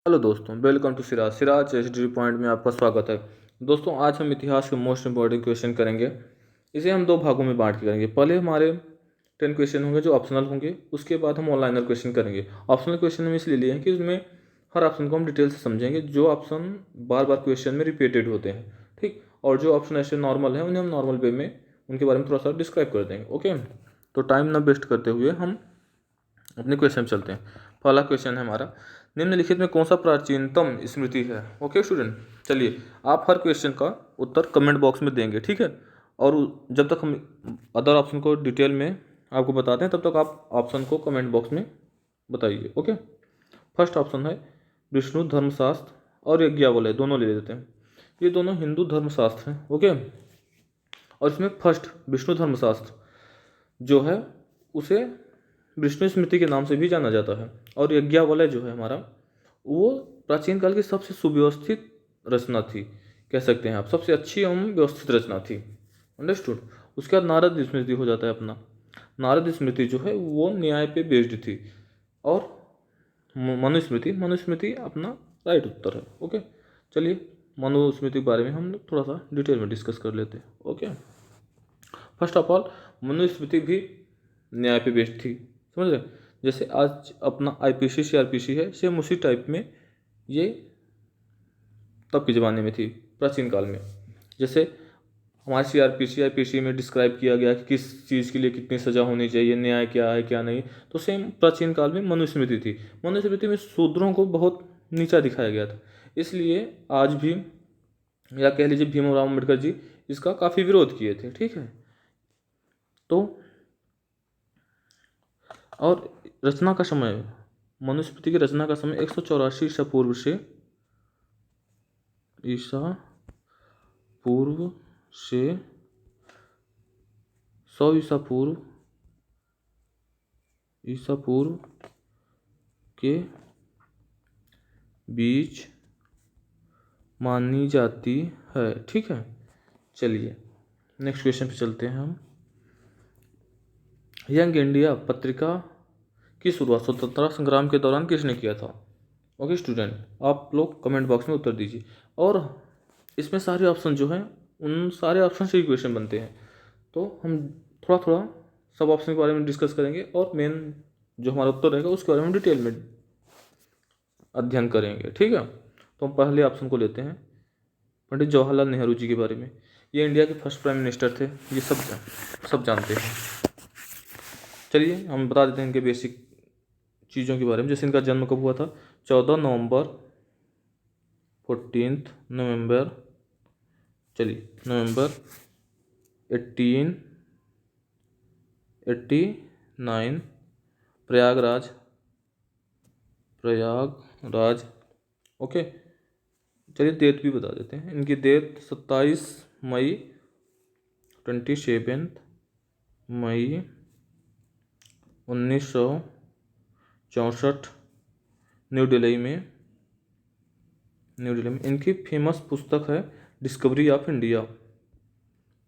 Hello दोस्तों, welcome to Siraj Siraj HD point में आपका स्वागत है। दोस्तों, आज हम इतिहास के मोस्ट इंपॉर्टेंट क्वेश्चन करेंगे। इसे हम दो भागों में बांट के करेंगे। पहले हमारे 10 क्वेश्चन होंगे जो ऑप्शनल होंगे, उसके बाद हम ऑनलाइनर क्वेश्चन करेंगे। ऑप्शनल क्वेश्चन हम इसलिए लिए हैं कि उसमें हर ऑप्शन को हम डिटेल से समझेंगे, जो ऑप्शन बार बार क्वेश्चन में रिपीटेड होते हैं, ठीक। और जो ऑप्शन ऐसे नॉर्मल हैं उन्हें हम नॉर्मल वे में उनके बारे में थोड़ा सा डिस्क्राइब कर देंगे। ओके, तो टाइम ना वेस्ट करते हुए हम अपने क्वेश्चन चलते हैं। पहला क्वेश्चन है हमारा, निम्नलिखित में कौन सा प्राचीनतम स्मृति है। ओके स्टूडेंट, चलिए आप हर क्वेश्चन का उत्तर कमेंट बॉक्स में देंगे, ठीक है। और जब तक हम अदर ऑप्शन को डिटेल में आपको बताते हैं, तब तक आप ऑप्शन को कमेंट बॉक्स में बताइए। ओके, फर्स्ट ऑप्शन है विष्णु धर्मशास्त्र और यज्ञावल्क्य, दोनों ले लेते हैं। ये दोनों हिंदू धर्मशास्त्र हैं। ओके, और इसमें फर्स्ट विष्णु धर्मशास्त्र जो है उसे विष्णु स्मृति के नाम से भी जाना जाता है। और यज्ञावल्क्य जो है हमारा, वो प्राचीन काल की सबसे सुव्यवस्थित रचना थी, कह सकते हैं आप, सबसे अच्छी एवं व्यवस्थित रचना थी। अंडरस्टूड। उसके बाद नारद स्मृति हो जाता है अपना। नारद स्मृति जो है वो न्याय पे बेस्ड थी। और मनुस्मृति अपना राइट उत्तर है। ओके, चलिए मनुस्मृति के बारे में हम लोग थोड़ा सा डिटेल में डिस्कस कर लेते हैं। Okay, first of all Manusmriti भी न्याय पे बेस्ड थी, समझ रहे। जैसे आज अपना आईपीसी सीआरपीसी है, सेम उसी टाइप में ये तब के ज़माने में थी, प्राचीन काल में। जैसे हमारे सीआरपीसी आईपीसी में डिस्क्राइब किया गया कि किस चीज़ के लिए कितनी सज़ा होनी चाहिए, न्याय क्या है क्या नहीं, तो सेम प्राचीन काल में मनुस्मृति थी। मनुस्मृति में शूद्रों को बहुत नीचा दिखाया गया था, इसलिए आज भी, या कह लीजिए भीमराव अम्बेडकर जी इसका काफ़ी विरोध किए थे, ठीक है। तो और रचना का समय, मनुस्मृति की रचना का समय 184 ईसा पूर्व से ईसा पूर्व से 100 ईसा पूर्व के बीच मानी जाती है, ठीक है। चलिए नेक्स्ट क्वेश्चन पे चलते हैं हम। यंग इंडिया पत्रिका की शुरुआत स्वतंत्रता संग्राम के दौरान किसने किया था। ओके स्टूडेंट, आप लोग कमेंट बॉक्स में उत्तर दीजिए। और इसमें सारे ऑप्शन जो हैं, उन सारे ऑप्शन से ही क्वेश्चन बनते हैं, तो हम थोड़ा थोड़ा सब ऑप्शन के बारे में डिस्कस करेंगे और मेन जो हमारा उत्तर रहेगा उसके बारे में डिटेल में अध्ययन करेंगे, ठीक है। तो हम पहले ऑप्शन को लेते हैं, पंडित जवाहरलाल नेहरू जी के बारे में। ये इंडिया के फर्स्ट प्राइम मिनिस्टर थे, ये सब जानते हैं। चलिए हम बता देते हैं इनके बेसिक चीज़ों के बारे में। जैसे इनका जन्म कब हुआ था, 14 नवंबर 14 नवंबर, चलिए नवंबर 1889, प्रयागराज। ओके, चलिए डेट भी बता देते हैं। इनकी डेट 27 मई 1964 न्यू दिल्ली में। इनकी फेमस पुस्तक है डिस्कवरी ऑफ इंडिया,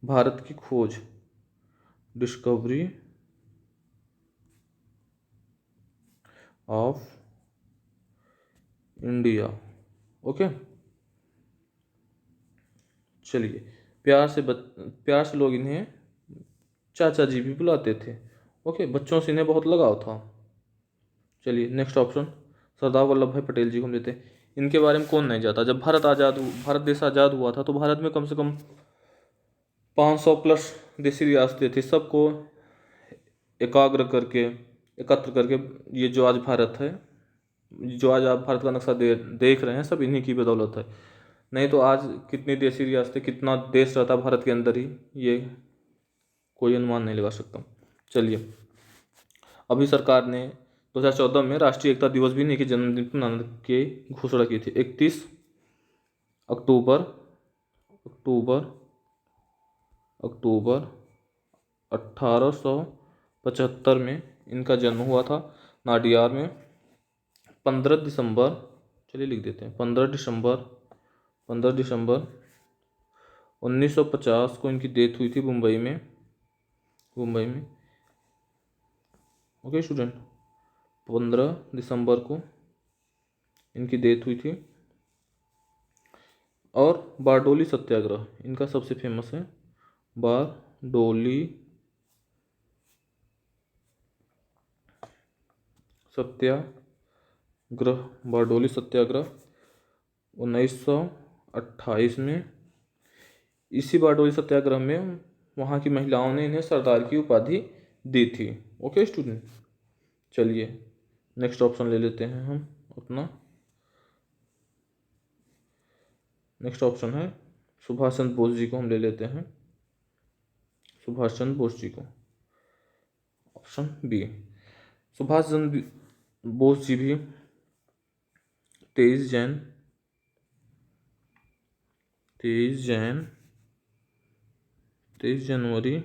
भारत की खोज, डिस्कवरी ऑफ इंडिया। ओके, चलिए प्यार से लोग इन्हें चाचा जी भी बुलाते थे। ओके, बच्चों से इन्हें बहुत लगाव था। चलिए नेक्स्ट ऑप्शन, सरदार वल्लभ भाई पटेल जी को हम लेते हैं। इनके बारे में कौन नहीं जानता। जब भारत देश आज़ाद हुआ था, तो भारत में कम से कम 500 प्लस देसी रियासतें थी। सबको एकत्र करके ये जो आज भारत है, जो आज आप भारत का नक्शा देख रहे हैं, सब इन्हीं की बदौलत है। नहीं तो आज कितनी देसी रियासतें, कितना देश रहता भारत के अंदर ही, ये कोई अनुमान नहीं लगा सकता। चलिए, अभी सरकार ने 2014 में राष्ट्रीय एकता दिवस भी इन्हीं के जन्मदिन पर मनाने की घोषणा की थी। 31 अक्टूबर अक्टूबर अक्टूबर 1875 में इनका जन्म हुआ था नाडियार में। 15 दिसंबर, चलिए लिख देते हैं, 15 दिसंबर 1950 को इनकी डेथ हुई थी मुंबई में। ओके स्टूडेंट, 15 दिसंबर को इनकी डेथ हुई थी। और बारडोली सत्याग्रह इनका सबसे फेमस है, बारडोली सत्याग्रह। बारडोली सत्याग्रह 1928 में। इसी बारडोली सत्याग्रह में वहाँ की महिलाओं ने इन्हें सरदार की उपाधि दी थी। ओके स्टूडेंट, चलिए नेक्स्ट ऑप्शन ले लेते हैं हम अपना। नेक्स्ट ऑप्शन है सुभाष चंद्र बोस जी को हम ले लेते हैं, सुभाष चंद्र बोस जी को। ऑप्शन बी, सुभाष चंद्र बोस जी भी 23 जनवरी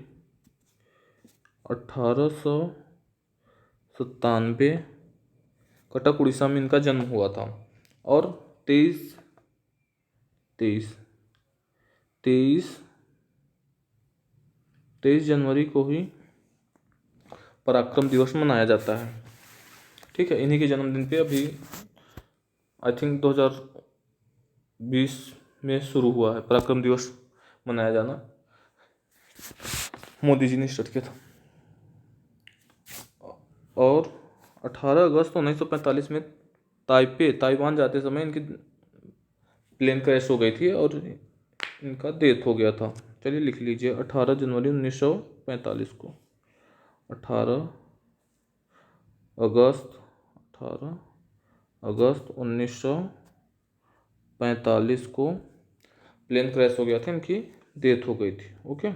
1897 कटक उड़ीसा में इनका जन्म हुआ था। और 23 जनवरी को ही पराक्रम दिवस मनाया जाता है। ठीक है, इन्हीं के जन्मदिन पे अभी आई थिंक 2020 में शुरू हुआ है पराक्रम दिवस मनाया जाना, मोदी जी ने स्टार्ट किया था। और 18 अगस्त 1945 में ताइवान जाते समय इनकी प्लेन क्रैश हो गई थी और इनका डेथ हो गया था। चलिए लिख लीजिए 18 जनवरी 1945 को, 18 अगस्त 1945 को प्लेन क्रैश हो गया था, इनकी डेथ हो गई थी। ओके,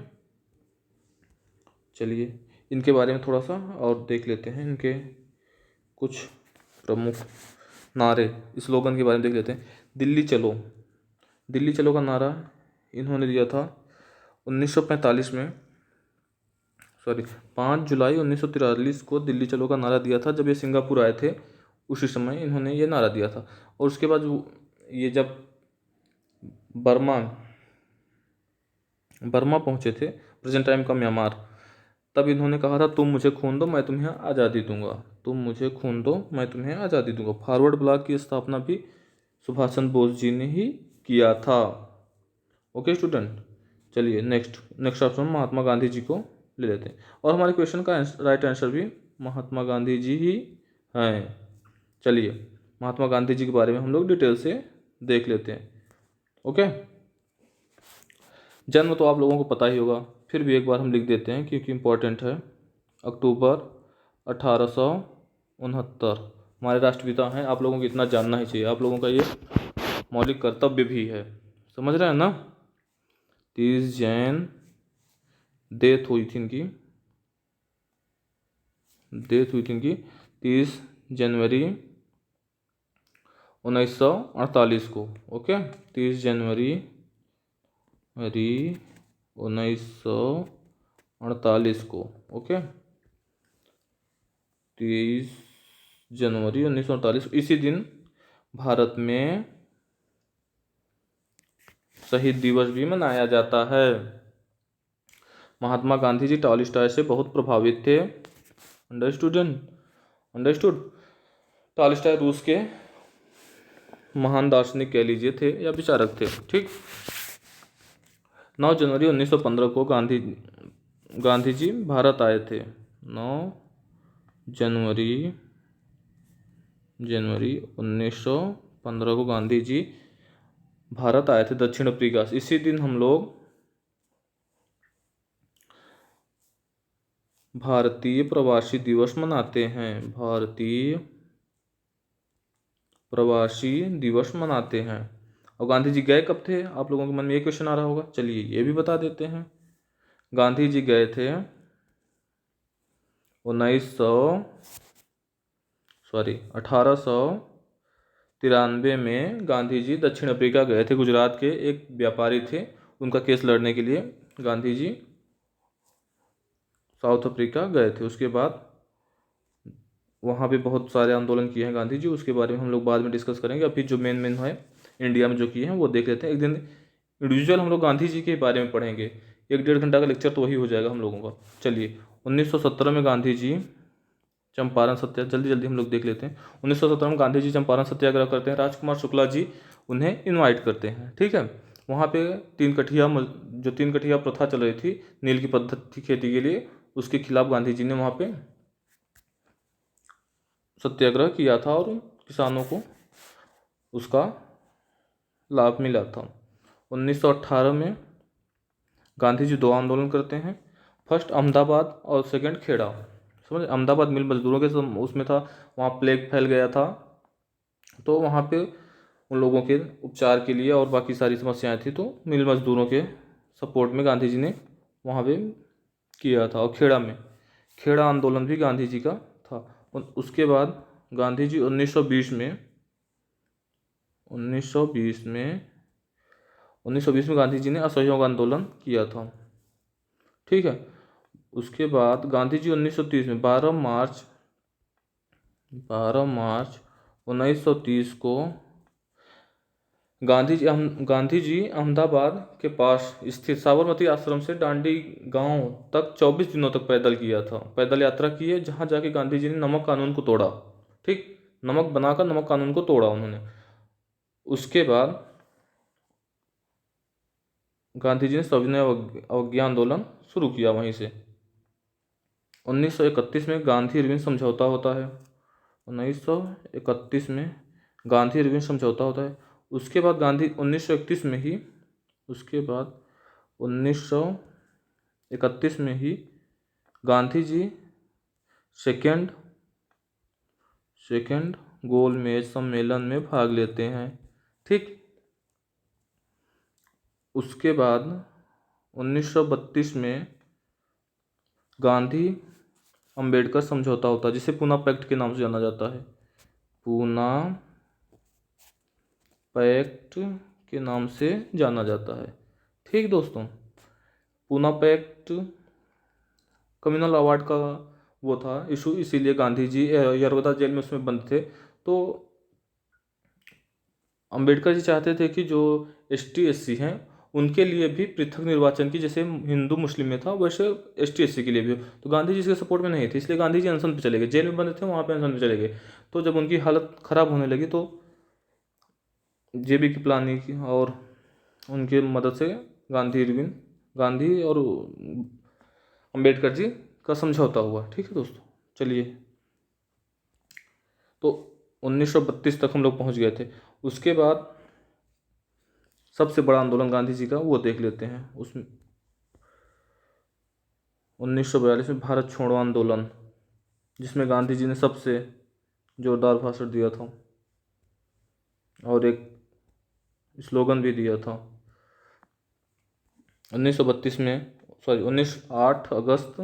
चलिए इनके बारे में थोड़ा सा और देख लेते हैं, इनके कुछ प्रमुख नारे, स्लोगन के बारे में देख लेते हैं। दिल्ली चलो, दिल्ली चलो का नारा इन्होंने दिया था 1945 में, 5 जुलाई 1943 को दिल्ली चलो का नारा दिया था। जब ये सिंगापुर आए थे उसी समय इन्होंने ये नारा दिया था। और उसके बाद ये जब बर्मा पहुंचे थे, प्रेजेंट टाइम का म्यांमार, तब इन्होंने कहा था तुम मुझे खून दो मैं तुम्हें आज़ादी दूंगा, तुम मुझे खून दो मैं तुम्हें आज़ादी दूंगा। फॉरवर्ड ब्लॉक की स्थापना भी सुभाष चंद्र बोस जी ने ही किया था। ओके स्टूडेंट, चलिए नेक्स्ट ऑप्शन महात्मा गांधी जी को ले लेते हैं। और हमारे क्वेश्चन का राइट आंसर भी महात्मा गांधी जी ही हैं। चलिए महात्मा गांधी जी के बारे में हम लोग डिटेल से देख लेते हैं। ओके, जन्म तो आप लोगों को पता ही होगा, फिर भी एक बार हम लिख देते हैं क्योंकि इम्पोर्टेंट है। अक्टूबर 1869 हमारे राष्ट्रपिता हैं। आप लोगों को इतना जानना ही चाहिए, आप लोगों का ये मौलिक कर्तव्य भी है, समझ रहे हैं ना। 30 जैन डेथ हुई थी इनकी, 30 जनवरी 1948 को। ओके, 30 जनवरी 1948 को। ओके, 30 जनवरी 1948, इसी दिन भारत में शहीद दिवस भी मनाया जाता है। महात्मा गांधी जी टॉलस्टॉय से बहुत प्रभावित थे। अंडरस्टूड। टॉलस्टॉय रूस के महान दार्शनिक कह लीजिए थे या विचारक थे। ठीक, 9 जनवरी 1915 को गांधी जी भारत आए थे। 9 जनवरी 1915 को गांधी जी भारत आए थे दक्षिण अफ्रीका से। इसी दिन हम लोग भारतीय प्रवासी दिवस मनाते हैं, भारतीय प्रवासी दिवस मनाते हैं। और गांधी जी गए कब थे, आप लोगों के मन में ये क्वेश्चन आ रहा होगा, चलिए ये भी बता देते हैं। गांधी जी गए थे 1893 में गांधी जी दक्षिण अफ्रीका गए थे। गुजरात के एक व्यापारी थे, उनका केस लड़ने के लिए गांधी जी साउथ अफ्रीका गए थे। उसके बाद वहाँ पे बहुत सारे आंदोलन किए हैं गांधी जी, उसके बारे में हम लोग बाद में डिस्कस करेंगे। अभी जो मेन है इंडिया में जो किए हैं वो देख लेते हैं। एक दिन इंडिविजुअल हम लोग गांधी जी के बारे में पढ़ेंगे, 1-1.5 घंटा का लेक्चर तो वही हो जाएगा हम लोगों का। चलिए 1917 में गांधी जी चंपारण सत्याग्रह, जल्दी जल्दी हम लोग देख लेते हैं। 1917 में गांधी जी चंपारण सत्याग्रह करते हैं, राजकुमार शुक्ला जी उन्हें इनवाइट करते हैं, ठीक है। वहाँ पे जो 3 कठिया प्रथा चल रही थी नील की पद्धति खेती के लिए, उसके खिलाफ गांधी जी ने वहाँ पे सत्याग्रह किया था और किसानों को उसका लाभ मिला था। 1918 में गांधी जी 2 आंदोलन करते हैं, फर्स्ट अहमदाबाद और सेकंड खेड़ा। समझ, अहमदाबाद मिल मजदूरों के उसमें था, वहाँ प्लेग फैल गया था, तो वहाँ पे उन लोगों के उपचार के लिए और बाकी सारी समस्याएं थी, तो मिल मजदूरों के सपोर्ट में गांधी जी ने वहाँ पे किया था। और खेड़ा आंदोलन भी गांधी जी का था। उसके बाद गांधी जी 1920 में गांधी जी ने असहयोग आंदोलन किया था, ठीक है। उसके बाद गांधी जी 1930 में 12 मार्च 1930 को गांधी जी अहमदाबाद के पास स्थित साबरमती आश्रम से डांडी गांव तक 24 दिनों तक पैदल यात्रा की है, जहां जाके गांधी जी ने नमक कानून को तोड़ा, ठीक, नमक बनाकर नमक कानून को तोड़ा उन्होंने। उसके बाद गांधी जी ने सविनय अवज्ञा आंदोलन शुरू किया वहीं से। 1931 में गांधी इरविन समझौता होता है। 1931 में गांधी इरविन समझौता होता है। उसके बाद 1931 में ही गांधी जी सेकेंड गोलमेज सम्मेलन में भाग लेते हैं, ठीक। उसके बाद 1932 में गांधी अंबेडकर समझौता होता है, जिसे पूना पैक्ट के नाम से जाना जाता है। पूना पैक्ट के नाम से जाना जाता है, ठीक दोस्तों। पूना पैक्ट कम्युनल अवार्ड का वो था इशू, इसीलिए गांधी जी यरवदा जेल में उसमें बंद थे। तो अंबेडकर जी चाहते थे कि जो ST SC हैं उनके लिए भी पृथक निर्वाचन की, जैसे हिंदू मुस्लिम में था वैसे ST SC के लिए भी। तो गांधी जी इसके सपोर्ट में नहीं थे, इसलिए गांधी जी अनशन पे चले गए, जेल में बंद थे वहाँ पे अनशन पे चले गए। तो जब उनकी हालत खराब होने लगी तो JB कृपलानी की और उनके मदद से गांधी और अंबेडकर जी का समझौता हुआ, ठीक है दोस्तों। चलिए, तो 1932 तक हम लोग पहुंच गए थे। उसके बाद सबसे बड़ा आंदोलन गांधी जी का वो देख लेते हैं। उसमें 1942 में भारत छोड़ो आंदोलन, जिसमें गांधी जी ने सबसे जोरदार भाषण दिया था और एक स्लोगन भी दिया था। 1932 में 8 अगस्त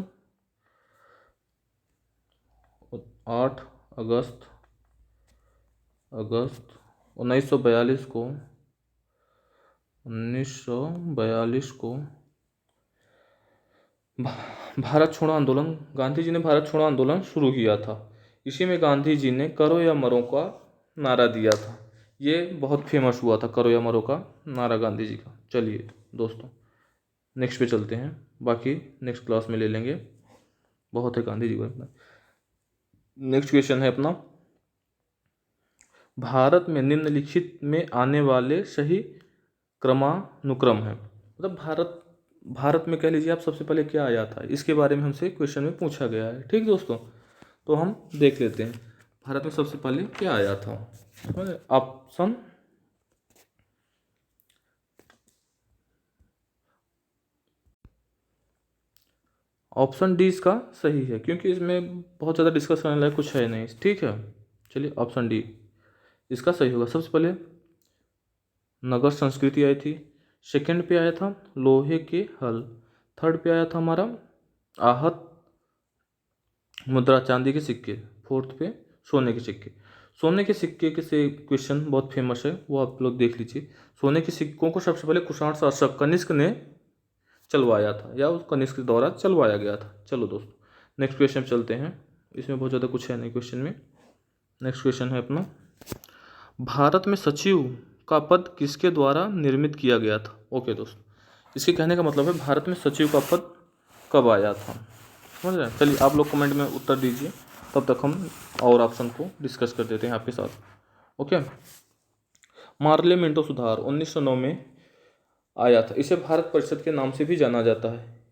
1942 को भारत छोड़ो आंदोलन, गांधी जी ने भारत छोड़ो आंदोलन शुरू किया था। इसी में गांधी जी ने करो या मरो का नारा दिया था। ये बहुत फेमस हुआ था, करो या मरो का नारा गांधी जी का। चलिए दोस्तों, नेक्स्ट पे चलते हैं, बाकी नेक्स्ट क्लास में ले लेंगे, बहुत है गांधी जी को। नेक्स्ट क्वेश्चन है अपना, भारत में निम्नलिखित में आने वाले सही क्रमानुक्रम है। मतलब भारत में कह लीजिए आप सबसे पहले क्या आया था, इसके बारे में हमसे क्वेश्चन में पूछा गया है, ठीक दोस्तों। तो हम देख लेते हैं भारत में सबसे पहले क्या आया था। ऑप्शन डी इसका सही है, क्योंकि इसमें बहुत ज़्यादा डिस्कस करने लायक कुछ है नहीं, ठीक है। चलिए, ऑप्शन डी इसका सही होगा। सबसे पहले नगर संस्कृति आई थी, सेकंड पे आया था लोहे के हल, थर्ड पे आया था हमारा आहत मुद्रा चांदी के सिक्के, फोर्थ पे सोने के सिक्के। सोने के सिक्के के से क्वेश्चन बहुत फेमस है, वो आप लोग देख लीजिए। सोने के सिक्कों को सबसे पहले कुषाण शासक कनिष्क ने चलवाया था, या उस कनिष्क के द्वारा चलवाया गया था। चलो दोस्तों, नेक्स्ट क्वेश्चन चलते हैं। इसमें बहुत ज़्यादा कुछ है नहीं क्वेश्चन में। नेक्स्ट क्वेश्चन है अपना, भारत में सचिव का पद किसके द्वारा निर्मित किया गया था। ओके दोस्तों, इसके कहने का मतलब है भारत में सचिव का पद कब आया था, समझ रहे हैं। चलिए, आप लोग कमेंट में उत्तर दीजिए तब तक हम और ऑप्शन को डिस्कस कर देते हैं आपके साथ। ओके, मार्ले मिंटो सुधार 1909 में आया था। इसे भारत परिषद के नाम से भी जाना जाता है।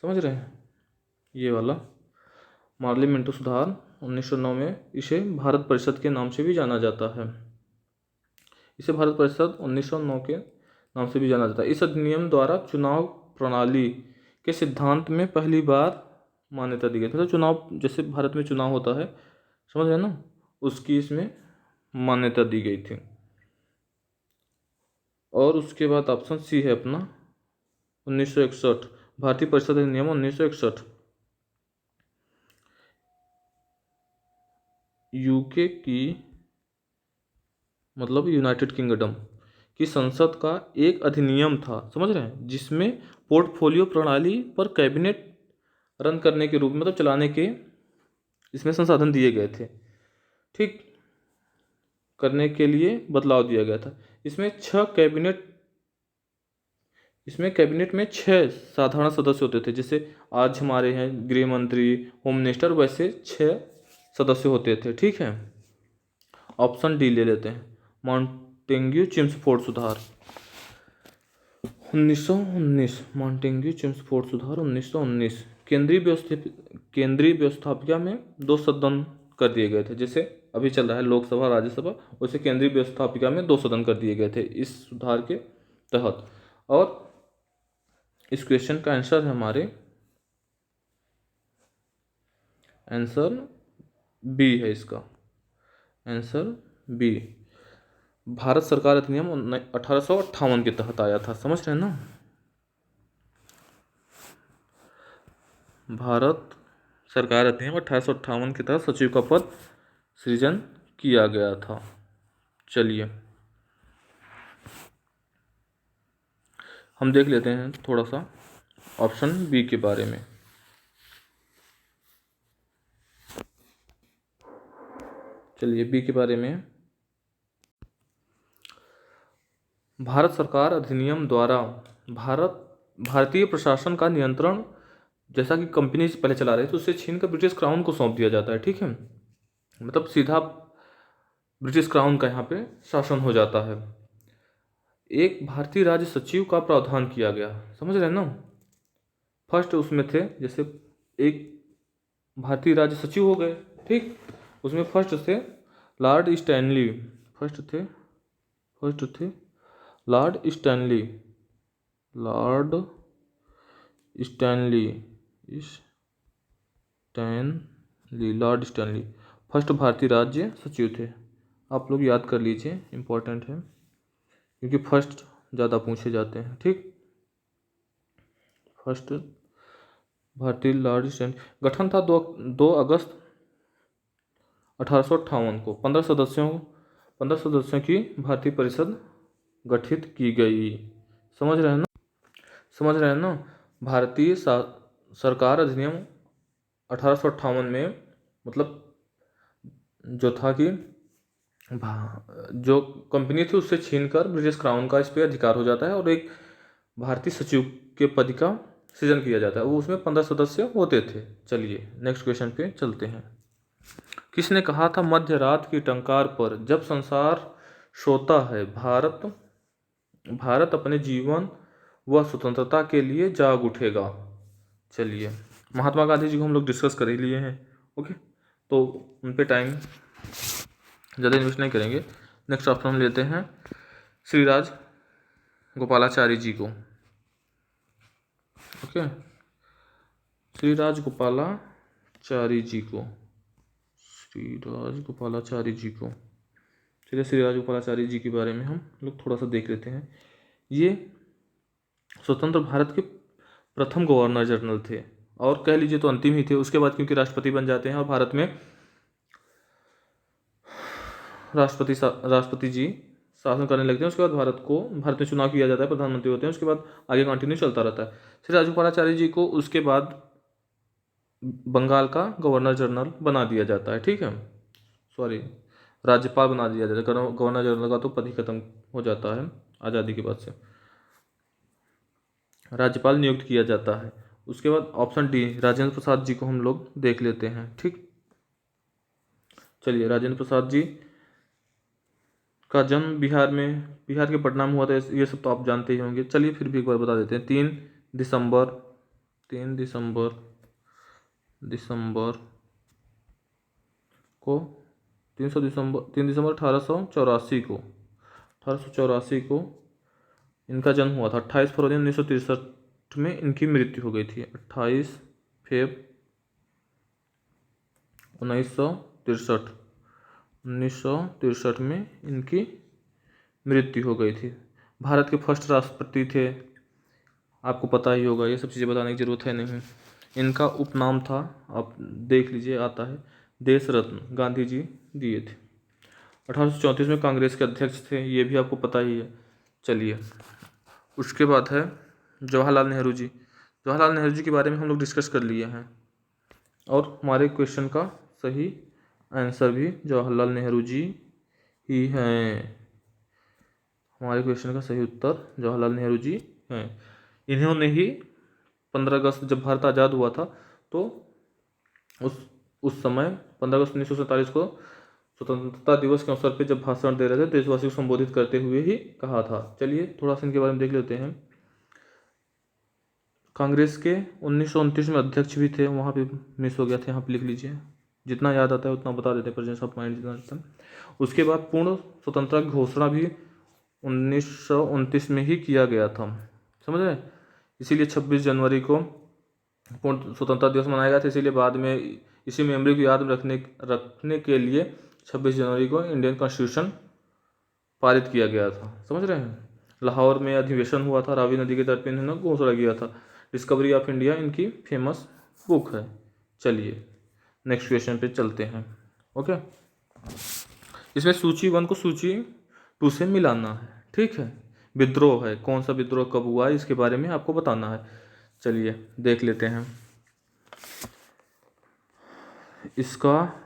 समझ रहे हैं, ये वाला मार्ले मिंटो सुधार 1909 में इसे भारत परिषद के नाम से भी जाना जाता है। इसे भारत परिषद 1909 के नाम से भी जाना जाता है। इस अधिनियम द्वारा चुनाव प्रणाली के सिद्धांत में पहली बार मान्यता दी गई। मतलब चुनाव, जैसे भारत में चुनाव होता है, समझ रहे हैं ना, उसकी इसमें मान्यता दी गई थी। और उसके बाद ऑप्शन सी है अपना 1961, भारतीय परिषद अधिनियम 1961। यूके की, मतलब यूनाइटेड किंगडम की संसद का एक अधिनियम था, समझ रहे हैं, जिसमें पोर्टफोलियो प्रणाली पर कैबिनेट रन करने के रूप में, मतलब चलाने के इसमें संसाधन दिए गए थे, ठीक, करने के लिए बदलाव दिया गया था। इसमें कैबिनेट में 6 साधारण सदस्य होते थे। जैसे आज हमारे हैं गृह मंत्री, होम मिनिस्टर, वैसे 6 सदस्य होते थे, ठीक है। ऑप्शन डी ले लेते हैं, मॉन्टेग्यू चिम्सफोर्ड सुधार 1919। मॉन्टेग्यू चिम्सफोर्ड सुधार 1919 केंद्रीय व्यवस्थापिका में 2 सदन कर दिए गए थे। जैसे अभी चल रहा है लोकसभा राज्यसभा, वैसे केंद्रीय व्यवस्थापिका में 2 सदन कर दिए गए थे इस सुधार के तहत। और इस क्वेश्चन का आंसर है हमारे आंसर बी है। इसका आंसर बी, भारत सरकार अधिनियम 1858 के तहत आया था। समझ रहे हैं ना, भारत सरकार अधिनियम 1858 के तहत सचिव का पद सृजन किया गया था। चलिए हम देख लेते हैं थोड़ा सा ऑप्शन बी के बारे में। चलिए बी के बारे में, भारत सरकार अधिनियम द्वारा भारतीय प्रशासन का नियंत्रण, जैसा कि कंपनी पहले चला रहे थे, उससे छीनकर ब्रिटिश क्राउन को सौंप दिया जाता है, ठीक है। मतलब सीधा ब्रिटिश क्राउन का यहाँ पे शासन हो जाता है। एक भारतीय राज्य सचिव का प्रावधान किया गया, समझ रहे हैं ना। फर्स्ट उसमें थे, जैसे एक भारतीय राज्य सचिव हो गए, ठीक, उसमें फर्स्ट थे लॉर्ड स्टैनली, फर्स्ट थे Lord Stanley, Lord Stanley first भारतीय राज्य सचिव थे। आप लोग याद कर लीजिए, इंपॉर्टेंट है, क्योंकि फर्स्ट ज़्यादा पूछे जाते हैं, ठीक। फर्स्ट भारतीय लॉर्ड स्टैनली। गठन था 2 अगस्त 1858 को। 15 सदस्यों की भारतीय परिषद गठित की गई। समझ रहे हैं ना। भारतीय सरकार अधिनियम 1858 में, मतलब जो था कि जो कंपनी थी उससे छीनकर ब्रिटिश क्राउन का इस पर अधिकार हो जाता है और एक भारतीय सचिव के पद का सृजन किया जाता है। वो उसमें 15 सदस्य होते थे। चलिए नेक्स्ट क्वेश्चन पे चलते हैं। किसने कहा था मध्य रात की टंकार पर जब संसार सोता है, भारत अपने जीवन व स्वतंत्रता के लिए जाग उठेगा। चलिए महात्मा गांधी जी को हम लोग डिस्कस कर ही लिए हैं, ओके, तो उन पे टाइम ज़्यादा इन्वेस्ट नहीं करेंगे। नेक्स्ट ऑप्शन हम लेते हैं श्री राज गोपालाचारी जी को, ओके, श्री राज गोपालाचारी जी को। चलिए श्री राज गोपालाचारी जी के बारे में हम लोग थोड़ा सा देख लेते हैं। ये स्वतंत्र भारत के प्रथम गवर्नर जनरल थे, और कह लीजिए तो अंतिम ही थे। उसके बाद क्योंकि राष्ट्रपति बन जाते हैं और भारत में राष्ट्रपति जी शासन करने लगते हैं। उसके बाद भारत में चुनाव किया जाता है, प्रधानमंत्री होते हैं। उसके बाद आगे कंटिन्यू चलता रहता है। श्री राजगोपालाचारी जी को उसके बाद बंगाल का गवर्नर जनरल बना दिया जाता है, ठीक है, सॉरी, राज्यपाल बना दिया जाता है। गवर्नर जनरल का तो पद ही खत्म हो जाता है आज़ादी के बाद से, राज्यपाल नियुक्त किया जाता है। उसके बाद ऑप्शन डी राजेंद्र प्रसाद जी को हम लोग देख लेते हैं, ठीक। चलिए, राजेंद्र प्रसाद जी का जन्म बिहार के पटना में हुआ था, ये सब तो आप जानते ही होंगे। चलिए फिर भी एक बार बता देते हैं। 3 दिसंबर 3 दिसंबर को 3 दिसंबर 1884 को इनका जन्म हुआ था। 28 फरवरी 1963 में इनकी मृत्यु हो गई थी। 28 फेब 1963 1963 में इनकी मृत्यु हो गई थी। भारत के फर्स्ट राष्ट्रपति थे, आपको पता ही होगा, ये सब चीज़ें बताने की ज़रूरत है नहीं। इनका उपनाम था, आप देख लीजिए, आता है देश रत्न, गांधी जी दिए थे। 1834 में कांग्रेस के अध्यक्ष थे, ये भी आपको पता ही है। चलिए, उसके बाद है जवाहरलाल नेहरू जी। जवाहरलाल नेहरू जी के बारे में हम लोग डिस्कस कर लिए हैं, और हमारे क्वेश्चन का सही आंसर भी जवाहरलाल नेहरू जी ही हैं। हमारे क्वेश्चन का सही उत्तर जवाहरलाल नेहरू जी हैं। इन्होंने ही 15 अगस्त जब भारत आज़ाद हुआ था, तो उस समय 15 अगस्त 1947 को स्वतंत्रता दिवस के अवसर पर जब भाषण दे रहे थे, देशवासियों को संबोधित करते हुए ही कहा था। चलिए थोड़ा सा इनके बारे में देख लेते हैं। कांग्रेस के 1929 में अध्यक्ष भी थे, वहाँ पे मिस हो गया था, यहाँ पे लिख लीजिए, जितना याद आता है उतना बता देते हैं, प्रेजेंस ऑफ माइंड जितना आता है। उसके बाद पूर्ण स्वतंत्रता की घोषणा भी 1929 में ही किया गया था, समझ रहे हैं। इसीलिए 26 जनवरी को पूर्ण स्वतंत्रता दिवस मनाया गया था। इसीलिए बाद में इसी मेमोरी को याद में रखने के लिए 26 जनवरी को इंडियन कॉन्स्टिट्यूशन पारित किया गया था, समझ रहे हैं। लाहौर में अधिवेशन हुआ था, रावी नदी के तट पर इन्होंने घोषणा किया था। डिस्कवरी ऑफ इंडिया इनकी फेमस बुक है। चलिए नेक्स्ट क्वेश्चन पे चलते हैं। ओके, इसमें सूची 1 को सूची 2 से मिलाना है, ठीक है। विद्रोह है, कौन सा विद्रोह कब हुआ है इसके बारे में आपको बताना है। चलिए देख लेते हैं, इसका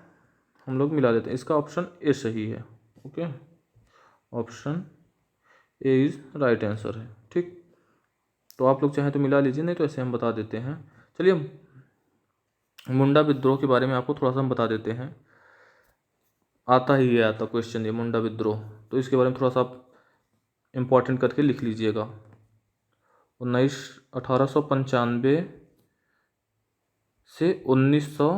हम लोग मिला लेते हैं। इसका ऑप्शन ए सही है। Okay, option A is right answer है, ठीक। तो आप लोग चाहें तो मिला लीजिए, नहीं तो ऐसे हम बता देते हैं। चलिए, मुंडा विद्रोह के बारे में आपको थोड़ा सा हम बता देते हैं, आता ही है, आता क्वेश्चन ये मुंडा विद्रोह, तो इसके बारे में थोड़ा सा आप इम्पोर्टेंट करके लिख लीजिएगा। 1895 से 1900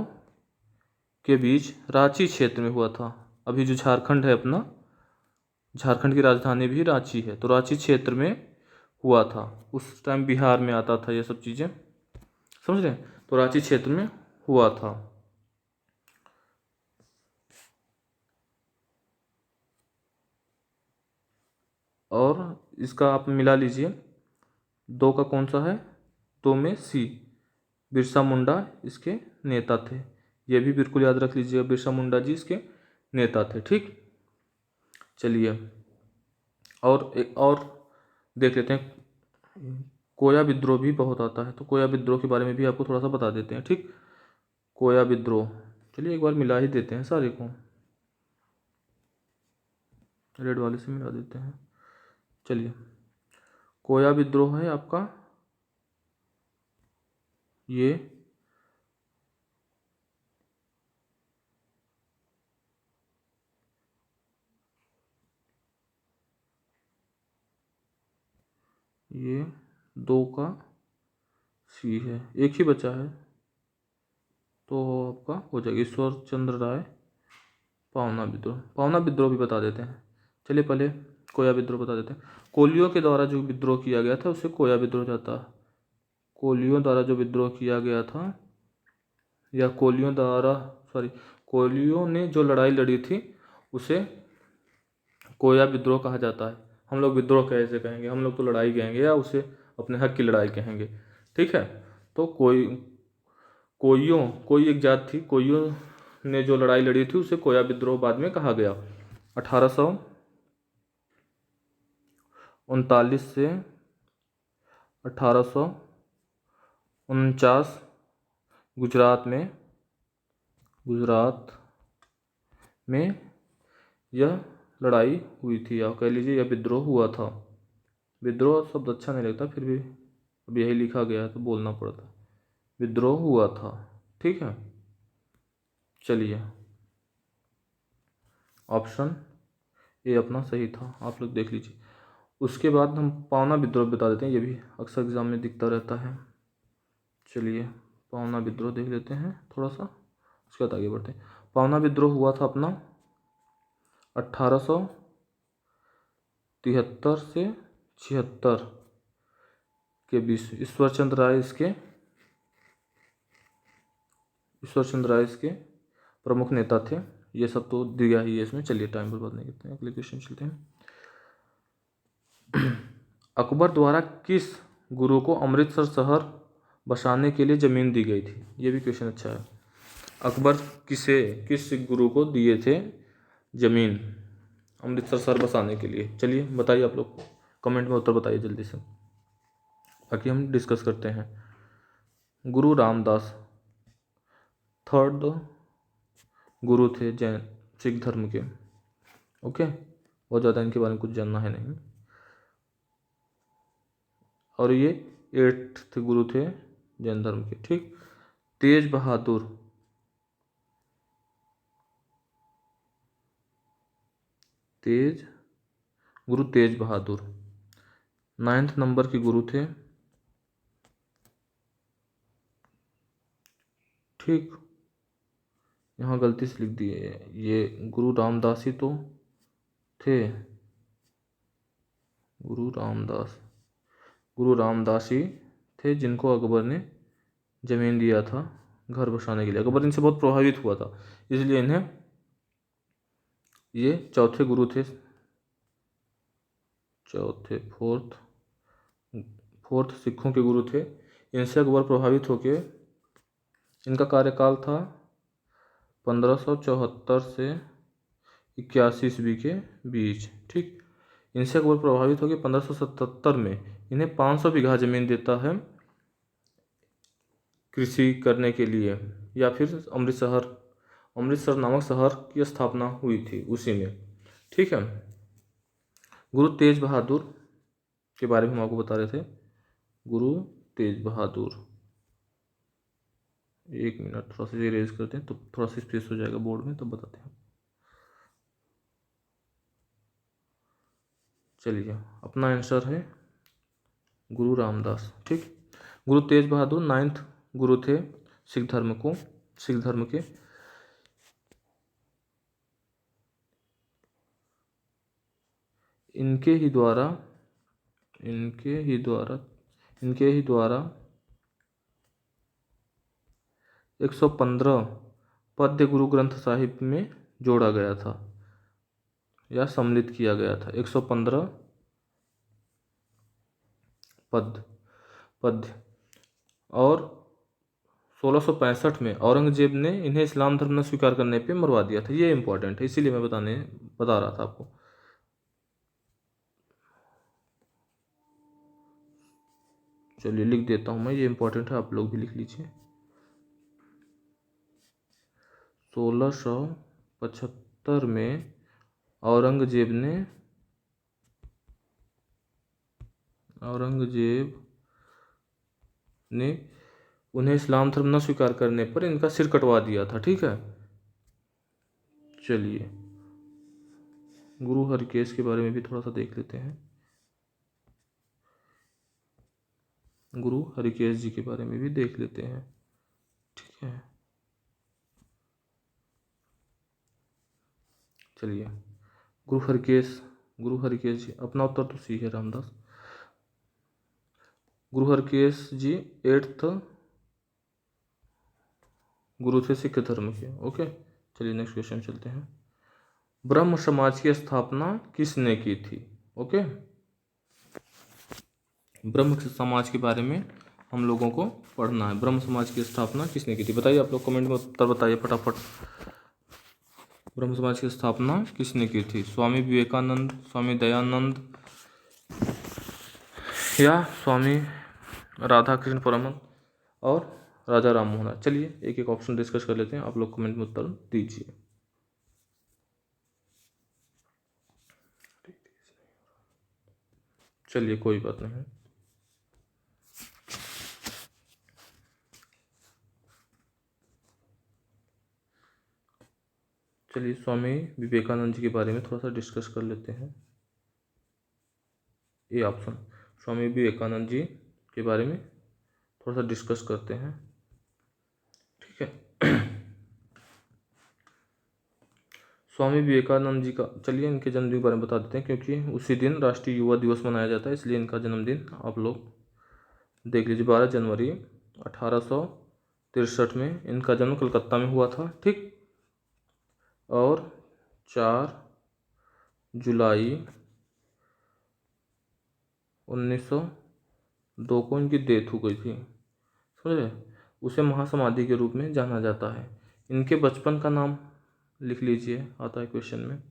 के बीच रांची क्षेत्र में हुआ था। अभी जो झारखंड है अपना, झारखंड की राजधानी भी रांची है, तो रांची क्षेत्र में हुआ था। उस टाइम बिहार में आता था ये सब चीज़ें, समझ रहे हैं। तो रांची क्षेत्र में हुआ था। और इसका आप मिला लीजिए, 2 का कौन सा है, 2 में सी, बिरसा मुंडा इसके नेता थे। ये भी बिल्कुल याद रख लीजिएगा, बिरसा मुंडा जी इसके नेता थे, ठीक। चलिए, और एक और देख लेते हैं। कोया विद्रोह भी बहुत आता है, तो कोया विद्रोह के बारे में भी आपको थोड़ा सा बता देते हैं, ठीक। कोया विद्रोह, चलिए एक बार मिला ही देते हैं सारे को, रेड वाले से मिला देते हैं। चलिए, कोया विद्रोह है आपका ये ये 2 का सी है, एक ही बचा है, तो आपका हो जाएगा ईश्वर चंद्र राय पावना विद्रोह। पावना विद्रोह भी बता देते हैं। चलिए पहले कोया विद्रोह बता देते हैं। कोलियों के द्वारा जो विद्रोह किया गया था उसे कोया विद्रोह जाता है। कोलियों द्वारा जो विद्रोह किया गया था, या कोलियों द्वारा, सॉरी, कोलियों ने जो लड़ाई लड़ी थी उसे कोया विद्रोह कहा जाता है। हम लोग विद्रोह कैसे कहेंगे, हम लोग तो लड़ाई कहेंगे, या उसे अपने हक की लड़ाई कहेंगे, ठीक है। तो कोई एक जात थी, कोइयों ने जो लड़ाई लड़ी थी उसे कोया विद्रोह बाद में कहा गया। 1839 से 1849 गुजरात में यह लड़ाई हुई थी, या कह लीजिए यह विद्रोह हुआ था। विद्रोह शब्द अच्छा नहीं लगता, फिर भी अब यही लिखा गया है तो बोलना पड़ता है। विद्रोह हुआ था, ठीक है। चलिए ऑप्शन ए अपना सही था, आप लोग देख लीजिए। उसके बाद हम पावना विद्रोह बता देते हैं, ये भी अक्सर एग्जाम में दिखता रहता है। चलिए पावना विद्रोह देख लेते हैं थोड़ा सा, उसके बाद आगे बढ़ते हैं। पावना विद्रोह हुआ था अपना 1873 से 76 के बीच। ईश्वरचंद्र राय इसके प्रमुख नेता थे। ये सब तो दिया ही है इसमें। चलिए टाइम बर्बाद नहीं करते हैं, अगले क्वेश्चन चलते हैं। अकबर द्वारा किस गुरु को अमृतसर शहर बसाने के लिए ज़मीन दी गई थी? ये भी क्वेश्चन अच्छा है। अकबर किस गुरु को दिए थे ज़मीन अमृतसर शहर बसाने के लिए? चलिए बताइए, आप लोग कमेंट में उत्तर बताइए जल्दी से, बाकी हम डिस्कस करते हैं। गुरु रामदास थर्ड गुरु थे जैन सिख धर्म के। ओके, बहुत ज़्यादा इनके बारे में कुछ जानना है नहीं। और ये 8th गुरु थे जैन धर्म के। ठीक। तेज बहादुर गुरु तेज बहादुर 9th नंबर के गुरु थे। ठीक, यहाँ गलती से लिख दिए, ये गुरु रामदास ही तो थे। गुरु रामदास ही थे जिनको अकबर ने ज़मीन दिया था घर बसाने के लिए। अकबर इनसे बहुत प्रभावित हुआ था, इसलिए इन्हें ये चौथे गुरु थे, फोर्थ सिखों के गुरु थे। इनसे अकबर प्रभावित होकर, इनका कार्यकाल था 1574 से 81 ईस्वी के बीच। ठीक, इनसे अकबर प्रभावित होकर 1577 में इन्हें 500 बीघा ज़मीन देता है कृषि करने के लिए, या फिर अमृतसर नामक शहर की स्थापना हुई थी उसी में। ठीक है। गुरु तेज बहादुर के बारे में हम आपको बता रहे थे। गुरु तेज बहादुर, एक मिनट थोड़ा सा इरेज करते हैं तो थोड़ा सा स्पेस हो जाएगा बोर्ड में, तब बताते हैं। चलिए अपना आंसर है गुरु रामदास। ठीक, गुरु तेज बहादुर 9th गुरु थे सिख धर्म के। इनके ही द्वारा 115 पद्य गुरु ग्रंथ साहिब में जोड़ा गया था या सम्मिलित किया गया था। 115 पद्य। और 1665 में औरंगजेब ने इन्हें इस्लाम धर्म न स्वीकार करने पे मरवा दिया था। ये इंपॉर्टेंट है, इसीलिए मैं बता रहा था आपको। चलिए लिख देता हूँ मैं, ये इंपॉर्टेंट है, आप लोग भी लिख लीजिए। 1675 में औरंगजेब ने उन्हें इस्लाम धर्म न स्वीकार करने पर इनका सिर कटवा दिया था। ठीक है। चलिए गुरु हरकेश के बारे में भी थोड़ा सा देख लेते हैं। गुरु हरिकेश जी के बारे में भी देख लेते हैं। ठीक है, चलिए गुरु हरिकेश जी, अपना उत्तर तो सी है रामदास। गुरु हरकेश जी 8th गुरु थे सिख धर्म के। ओके, चलिए नेक्स्ट क्वेश्चन चलते हैं। ब्रह्म समाज की स्थापना किसने की थी? ओके, ब्रह्म समाज के बारे में हम लोगों को पढ़ना है। ब्रह्म समाज की स्थापना किसने की थी? बताइए, आप लोग कमेंट में उत्तर बताइए फटाफट। ब्रह्म समाज की स्थापना किसने की थी? स्वामी विवेकानंद, स्वामी दयानंद या स्वामी राधा कृष्ण परमहंस और राजा राम मोहन। चलिए एक एक ऑप्शन डिस्कस कर लेते हैं, आप लोग कमेंट में उत्तर दीजिए। चलिए कोई बात नहीं। चलिए स्वामी विवेकानंद जी के बारे में थोड़ा सा डिस्कस कर लेते हैं। ये ऑप्शन, स्वामी विवेकानंद जी के बारे में थोड़ा सा डिस्कस करते हैं, ठीक है। स्वामी विवेकानंद जी का, चलिए इनके जन्मदिन के बारे में बता देते हैं, क्योंकि उसी दिन राष्ट्रीय युवा दिवस मनाया जाता है, इसलिए इनका जन्मदिन आप लोग देख लीजिए। 12 जनवरी 1863 में इनका जन्म कलकत्ता में हुआ था, ठीक। और 4 जुलाई 1902 को इनकी डेथ हो गई थी, समझ रहे। उसे महासमाधि के रूप में जाना जाता है। इनके बचपन का नाम लिख लीजिए, आता है क्वेश्चन में,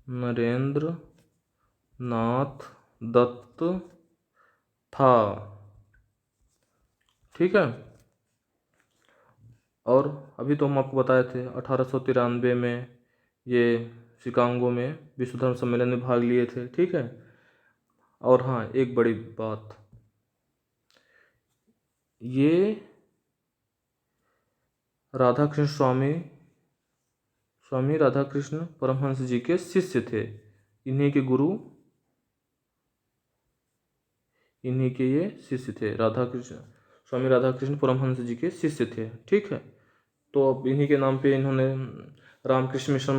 नरेंद्र नाथ दत्त था, ठीक है। और अभी तो हम आपको बताए थे 1893 में ये शिकागो में विश्व धर्म सम्मेलन में भाग लिए थे, ठीक है। और हाँ, एक बड़ी बात, ये स्वामी राधाकृष्ण परमहंस जी के शिष्य थे। इन्हीं के गुरु, इन्हीं के ये शिष्य थे, स्वामी राधाकृष्ण परमहंस जी के शिष्य थे, ठीक है। तो अब इन्हीं के नाम पे इन्होंने रामकृष्ण मिशन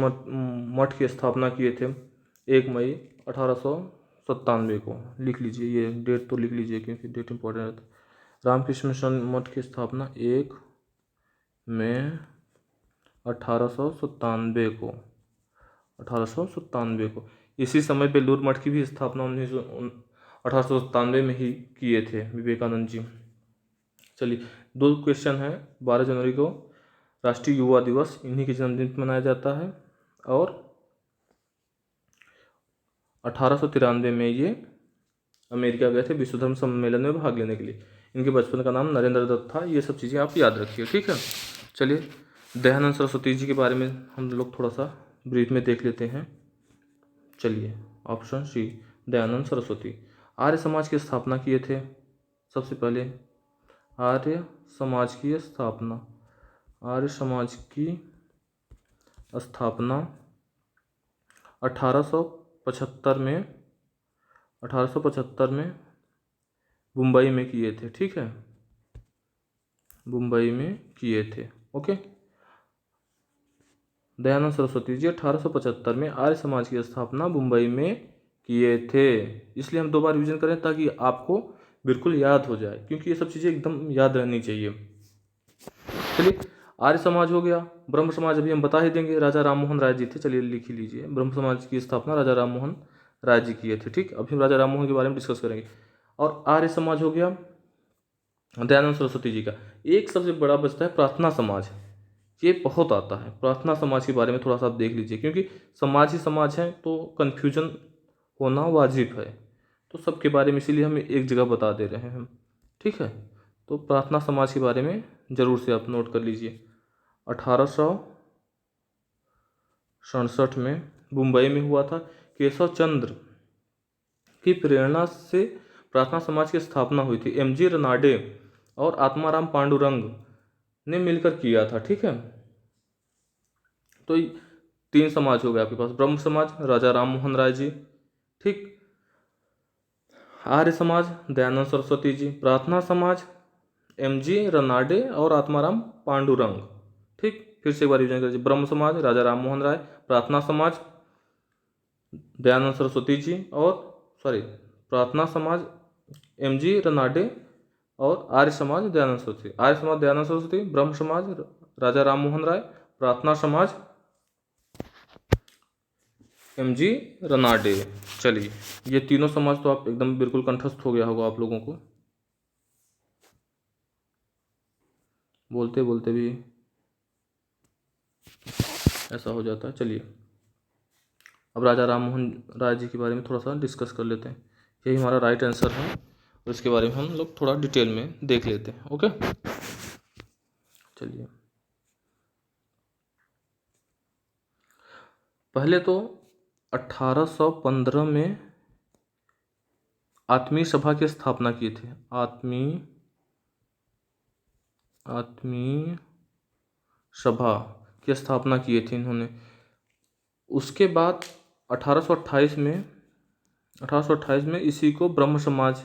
मठ की स्थापना किए थे 1 मई 1897 को। लिख लीजिए, ये डेट तो लिख लीजिए क्योंकि डेट इंपॉर्टेंट रहता है। रामकृष्ण मिशन मठ की स्थापना 1 मई 1897 को, 1897 को। इसी समय बेलूर मठ की भी स्थापना 1897 में ही किए थे विवेकानंद जी। चलिए, 2 क्वेश्चन है। 12 जनवरी को राष्ट्रीय युवा दिवस इन्हीं के जन्मदिन पर मनाया जाता है, और 1893 में ये अमेरिका गए थे विश्व धर्म सम्मेलन में भाग लेने के लिए। इनके बचपन का नाम नरेंद्र दत्त था। ये सब चीज़ें आप याद रखिए, ठीक है। चलिए, दयानंद सरस्वती जी के बारे में हम लोग थोड़ा सा ब्रीफ में देख लेते हैं। चलिए, ऑप्शन सी, दयानंद सरस्वती आर्य समाज की स्थापना किए थे। सबसे पहले आर्य समाज की स्थापना 1875 में मुंबई में किए थे, ठीक है। मुंबई में किए थे, ओके। दयानंद सरस्वती जी 1875 में आर्य समाज की स्थापना मुंबई में किए थे। इसलिए हम 2 बार रिवीजन करें ताकि आपको बिल्कुल याद हो जाए, क्योंकि ये सब चीज़ें एकदम याद रहनी चाहिए। चलिए, आर्य समाज हो गया। ब्रह्म समाज अभी हम बता ही देंगे, राजा राममोहन राय जी थे। चलिए लिख ही लीजिए, ब्रह्म समाज की स्थापना राजा राममोहन राय जी किए थे, ठीक। अभी हम राजा राममोहन के बारे में डिस्कस करेंगे। और आर्य समाज हो गया दयानंद सरस्वती जी का। एक सबसे बड़ा बचता है प्रार्थना समाज, ये बहुत आता है। प्रार्थना समाज के बारे में थोड़ा सा आप देख लीजिए, क्योंकि समाज ही समाज है तो कन्फ्यूजन होना वाजिब है, तो सबके बारे में इसीलिए हम एक जगह बता दे रहे हैं, ठीक है। तो प्रार्थना समाज के बारे में ज़रूर से आप नोट कर लीजिए। 1867 में मुंबई में हुआ था। केशव चंद्र की प्रेरणा से प्रार्थना समाज की स्थापना हुई थी। MG रनाडे और आत्माराम पांडुरंग ने मिलकर किया था, ठीक है। तो 3 समाज हो गए आपके पास। ब्रह्म समाज राजा राममोहन राय जी, ठीक। आर्य समाज दयानंद सरस्वती जी। प्रार्थना समाज MG रनाडे और आत्माराम पांडुरंग, ठीक। फिर से एक बार रिविजन कर लीजिए। ब्रह्म समाज राजा राममोहन राय, प्रार्थना समाज दयानंद सरस्वती जी, प्रार्थना समाज MG रनाडे और आर्य समाज दयानंद सरस्वती। आर्य समाज दयानंद सरस्वती, ब्रह्म समाज राजा राममोहन राय, प्रार्थना समाज MG रनाडे। चलिए, ये तीनों समाज तो आप एकदम बिल्कुल कंठस्थ हो गया होगा आप लोगों को, बोलते बोलते भी ऐसा हो जाता है। चलिए, अब राजा राममोहन राय जी के बारे में थोड़ा सा डिस्कस कर लेते हैं। यही हमारा राइट आंसर है, और इसके बारे में हम लोग थोड़ा डिटेल में देख लेते हैं, ओके। चलिए, पहले तो 1815 में आत्मीय सभा की स्थापना की थी। आत्मीय सभा की स्थापना किए थे इन्होंने। उसके बाद 1828 में इसी को ब्रह्म समाज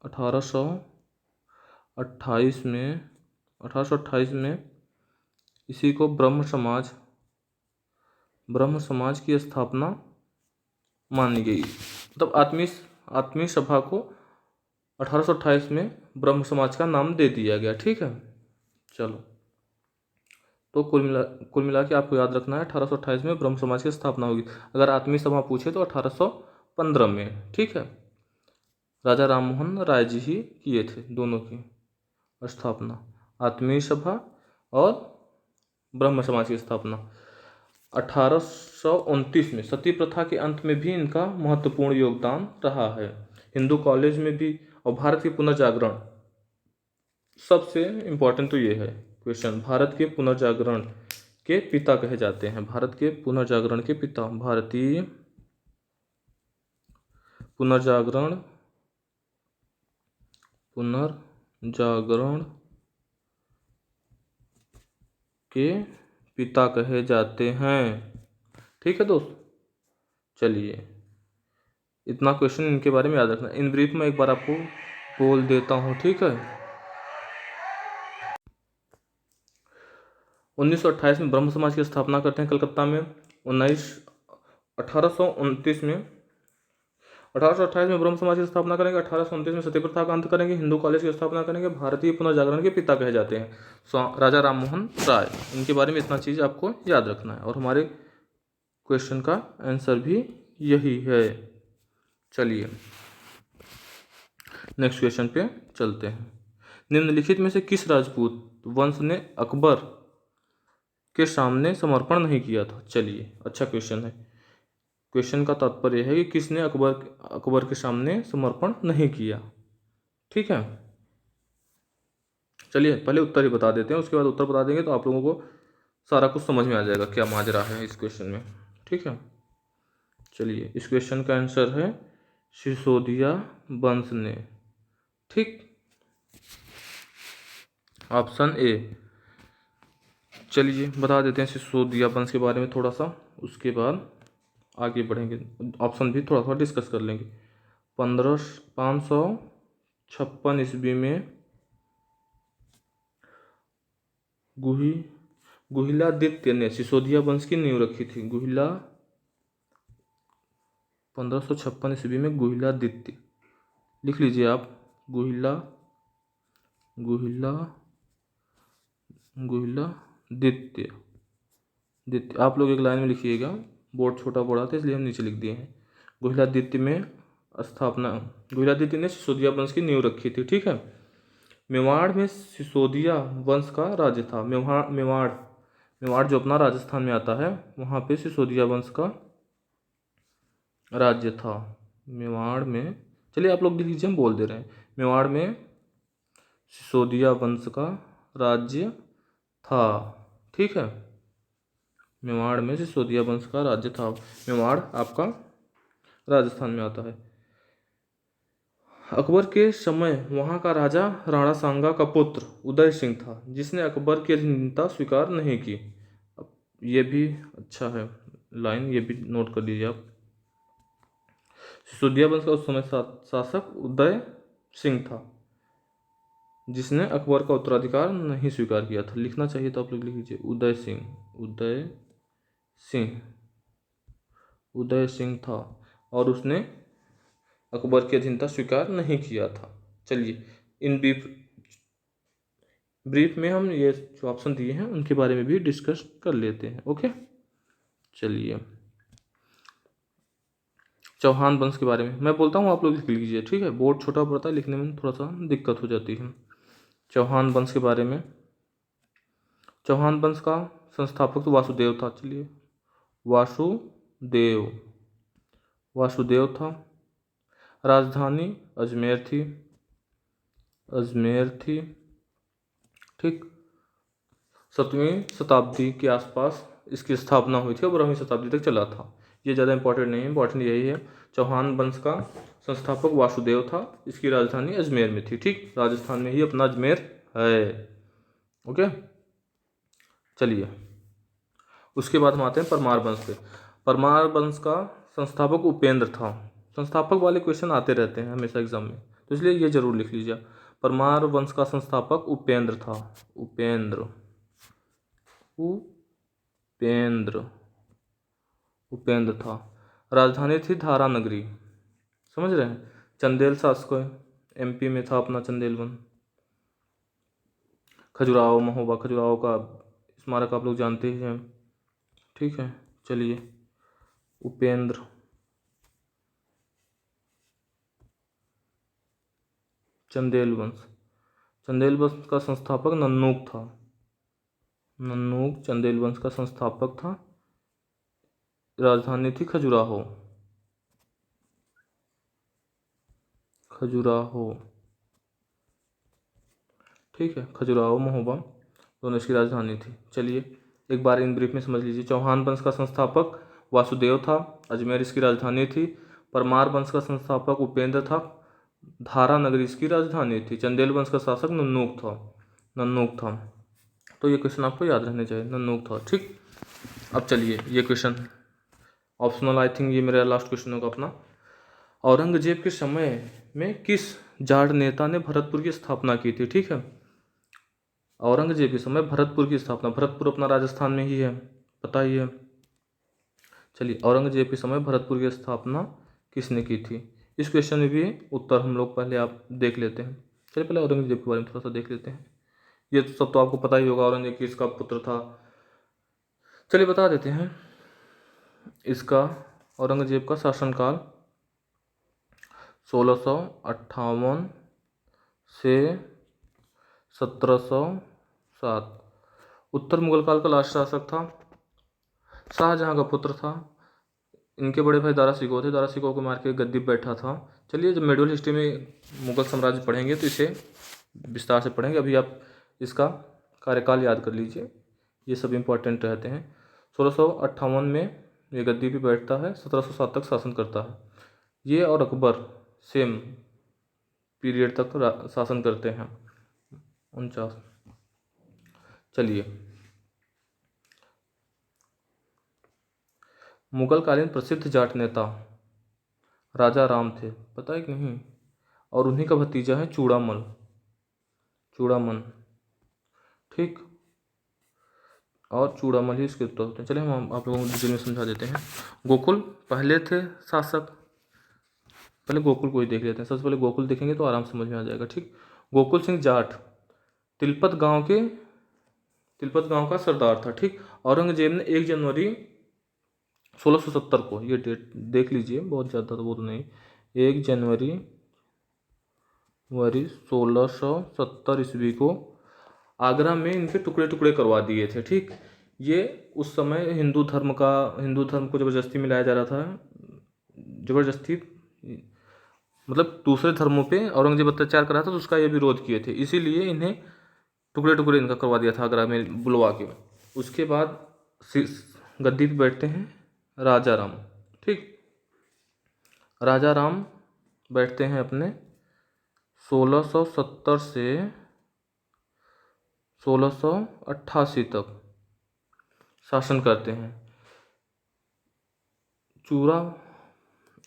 1828 में इसी को ब्रह्म समाज की स्थापना मानी गई। मतलब आत्मीय सभा को 1828 में ब्रह्म समाज का नाम दे दिया गया। ठीक है, चलो, तो कुल मिला के आपको याद रखना है 1828 में ब्रह्म समाज की स्थापना होगी। अगर आत्मीय सभा पूछे तो 1815 में। ठीक है, राजा राममोहन राय जी ही किए थे दोनों की स्थापना, आत्मीय सभा और ब्रह्म समाज की स्थापना। 1829 में सती प्रथा के अंत में भी इनका महत्वपूर्ण योगदान रहा है। हिंदू कॉलेज में भी, और भारत के पुनर्जागरण, सबसे इम्पोर्टेंट तो ये है क्वेश्चन, भारत के पुनर्जागरण के पिता कहे जाते हैं। भारत के पुनर्जागरण के पिता, भारतीय पुनर्जागरण के पिता कहे जाते हैं। ठीक है दोस्त, चलिए, इतना क्वेश्चन इनके बारे में याद रखना। इन ब्रीफ में एक बार आपको बोल देता हूँ। ठीक है, 1928 में ब्रह्म समाज की स्थापना करते हैं कलकत्ता में। 1829 में 1828 में ब्रह्म समाज की स्थापना करेंगे। 1829 में सती प्रथा का अंत करेंगे। हिंदू कॉलेज की स्थापना करेंगे। भारतीय पुनर्जागरण के पिता कहे जाते हैं राजा राममोहन राय। इनके बारे में इतना चीज़ आपको याद रखना है, और हमारे क्वेश्चन का आंसर भी यही है। चलिए नेक्स्ट क्वेश्चन पे चलते हैं। निम्नलिखित में से किस राजपूत वंश ने अकबर के सामने समर्पण नहीं किया था? चलिए, अच्छा क्वेश्चन है। क्वेश्चन का तात्पर्य है कि किसने अकबर के सामने समर्पण नहीं किया। ठीक है, चलिए पहले उत्तर ही बता देते हैं, उसके बाद उत्तर बता देंगे तो आप लोगों को सारा कुछ समझ में आ जाएगा क्या माजरा है इस क्वेश्चन में। ठीक है, चलिए, इस क्वेश्चन का आंसर है सिसोदिया वंश ने। ठीक, ऑप्शन ए। चलिए बता देते हैं सिसोदिया वंश के बारे में थोड़ा सा, उसके बाद आगे बढ़ेंगे। ऑप्शन भी थोड़ा सा डिस्कस कर लेंगे। 556 ईस्वी में गुहिलादित्य ने सिसोदिया वंश की नींव रखी थी। 1556 ईस्वी में गुहिलादित्य, लिख लीजिए आप, गुहिलादित्य। आप लोग एक लाइन में लिखिएगा, बोर्ड छोटा पड़ा था इसलिए हम नीचे लिख दिए हैं। गुहिलादित्य ने सिसोदिया वंश की नींव रखी थी। ठीक है, मेवाड़ में सिसोदिया वंश का राज्य था। मेवाड़ जो अपना राजस्थान में आता है, वहाँ पे सिसोदिया वंश का राज्य था। मेवाड़ में, चलिए आप लोग लिख लीजिए, हम बोल दे रहे हैं। मेवाड़ में सिसोदिया वंश का राज्य था। ठीक है, मेवाड़ में सिसोदिया वंश का राज्य था। मेवाड़ आपका राजस्थान में आता है। अकबर के समय वहाँ का राजा राणा सांगा का पुत्र उदय सिंह था, जिसने अकबर की अधीनता स्वीकार नहीं की। अब ये भी अच्छा है लाइन, ये भी नोट कर लीजिए आप। सिसोदिया वंश का उस समय शासक उदय सिंह था, जिसने अकबर का उत्तराधिकार नहीं स्वीकार किया था। लिखना चाहिए तो आप लोग लिख लीजिए उदय सिंह था, और उसने अकबर की अधीनता स्वीकार नहीं किया था। चलिए, इन ब्रीफ में हम ये जो ऑप्शन दिए हैं उनके बारे में भी डिस्कस कर लेते हैं। ओके, चलिए, चौहान वंश के बारे में मैं बोलता हूँ, आप लोग लिख लीजिए। ठीक है, बोर्ड छोटा पड़ता है, लिखने में थोड़ा सा दिक्कत हो जाती है। चौहान वंश के बारे में, चौहान वंश का संस्थापक तो वासुदेव था। चलिए, वासुदेव था। राजधानी अजमेर थी। ठीक, 7वीं शताब्दी के आसपास इसकी स्थापना हुई थी और 12वीं शताब्दी तक चला था। ये ज़्यादा इंपॉर्टेंट नहीं है, इंपॉर्टेंट यही है, चौहान वंश का संस्थापक वासुदेव था। इसकी राजधानी अजमेर में थी। ठीक, राजस्थान में ही अपना अजमेर है। ओके, चलिए उसके बाद हम आते हैं परमार वंश पे। परमार वंश का संस्थापक उपेंद्र था। संस्थापक वाले क्वेश्चन आते रहते हैं हमेशा एग्जाम में, तो इसलिए ये जरूर लिख लीजिए। परमार वंश का संस्थापक उपेंद्र था। उपेंद्र उपेंद्र उपेंद्र था। राजधानी थी धारा नगरी, समझ रहे हैं। चंदेल शासक है, एमपी में था अपना चंदेल वन। खजुराहो महोबा, खजुराहो का स्मारक आप लोग जानते ही हैं, ठीक है। चलिए उपेंद्र चंदेल वंश, चंदेल वंश का संस्थापक नन्नूक था। नन्नूक चंदेल वंश का संस्थापक था। राजधानी थी खजुराहो। खजुराहो, ठीक है। खजुराहो महोबा दोनों इसकी राजधानी थी। चलिए एक बार इन ब्रीफ में समझ लीजिए। चौहान वंश का संस्थापक वासुदेव था, अजमेर इसकी राजधानी थी। परमार वंश का संस्थापक उपेंद्र था, धारा नगरी इसकी राजधानी थी। चंदेल वंश का शासक नन्नूक था। नन्नूक था, तो ये क्वेश्चन आपको याद रहने चाहिए, नन्नूक था, ठीक। अब चलिए ये क्वेश्चन ऑप्शनल, आई थिंक ये मेरा लास्ट क्वेश्चन होगा अपना। औरंगजेब के समय में किस जाट नेता ने भरतपुर की स्थापना की थी, ठीक है। औरंगजेब के समय भरतपुर की स्थापना, भरतपुर अपना राजस्थान में ही है, पता ही है। चलिए औरंगजेब के समय भरतपुर की स्थापना किसने की थी। इस क्वेश्चन में भी उत्तर हम लोग पहले आप देख लेते हैं। चलिए पहले औरंगजेब के बारे में थोड़ा सा देख लेते हैं। ये तो सब तो आपको पता ही होगा, औरंगजेब किसका पुत्र था। चलिए बता देते हैं इसका। औरंगजेब का शासनकाल 1658 से 1707। उत्तर मुगल काल का लास्ट शासक था, शाहजहां का पुत्र था। इनके बड़े भाई दारा शिकोह थे, दारा शिकोह को मार के गद्दी पर बैठा था। चलिए जब मेडुअल हिस्ट्री में मुगल साम्राज्य पढ़ेंगे तो इसे विस्तार से पढ़ेंगे। अभी आप इसका कार्यकाल याद कर लीजिए, ये सब इम्पोर्टेंट रहते हैं। 1658 में ये गद्दी पे बैठता है, 1707 तक शासन करता है। ये और अकबर सेम पीरियड तक शासन करते हैं, 49। चलिए मुगल कालीन प्रसिद्ध जाट नेता राजा राम थे, पता है कि नहीं। और उन्हीं का भतीजा है चूड़ामल, चूड़ामन, ठीक। और चूड़ामल ही इसके उत्तर होते हैं। चलिए हम आप लोगों को डिटेल में समझा देते हैं। गोकुल पहले थे शासक, पहले गोकुल को ही देख लेते हैं। सबसे पहले गोकुल देखेंगे तो आराम समझ में आ जाएगा, ठीक। गोकुल सिंह जाट तिलपत गांव का सरदार था, ठीक। औरंगजेब ने 1 जनवरी 1670 को, ये डेट देख लीजिए, बहुत ज़्यादा तो वो तो नहीं, 1 जनवरी 1670 ईस्वी को आगरा में इनके टुकड़े टुकड़े करवा दिए थे, ठीक। ये उस समय हिंदू धर्म को ज़बरदस्ती मिलाया जा रहा था, ज़बरदस्ती मतलब दूसरे धर्मों पे औरंगजेब अत्याचार कर रहा था, तो उसका ये विरोध किए थे, इसीलिए इन्हें टुकड़े टुकड़े इनका करवा दिया था आगरा में बुलवा के। उसके बाद गद्दी पे बैठते हैं राजा राम, ठीक। राजा राम बैठते हैं अपने 1670 से 1688 तक शासन करते हैं। चूड़ा,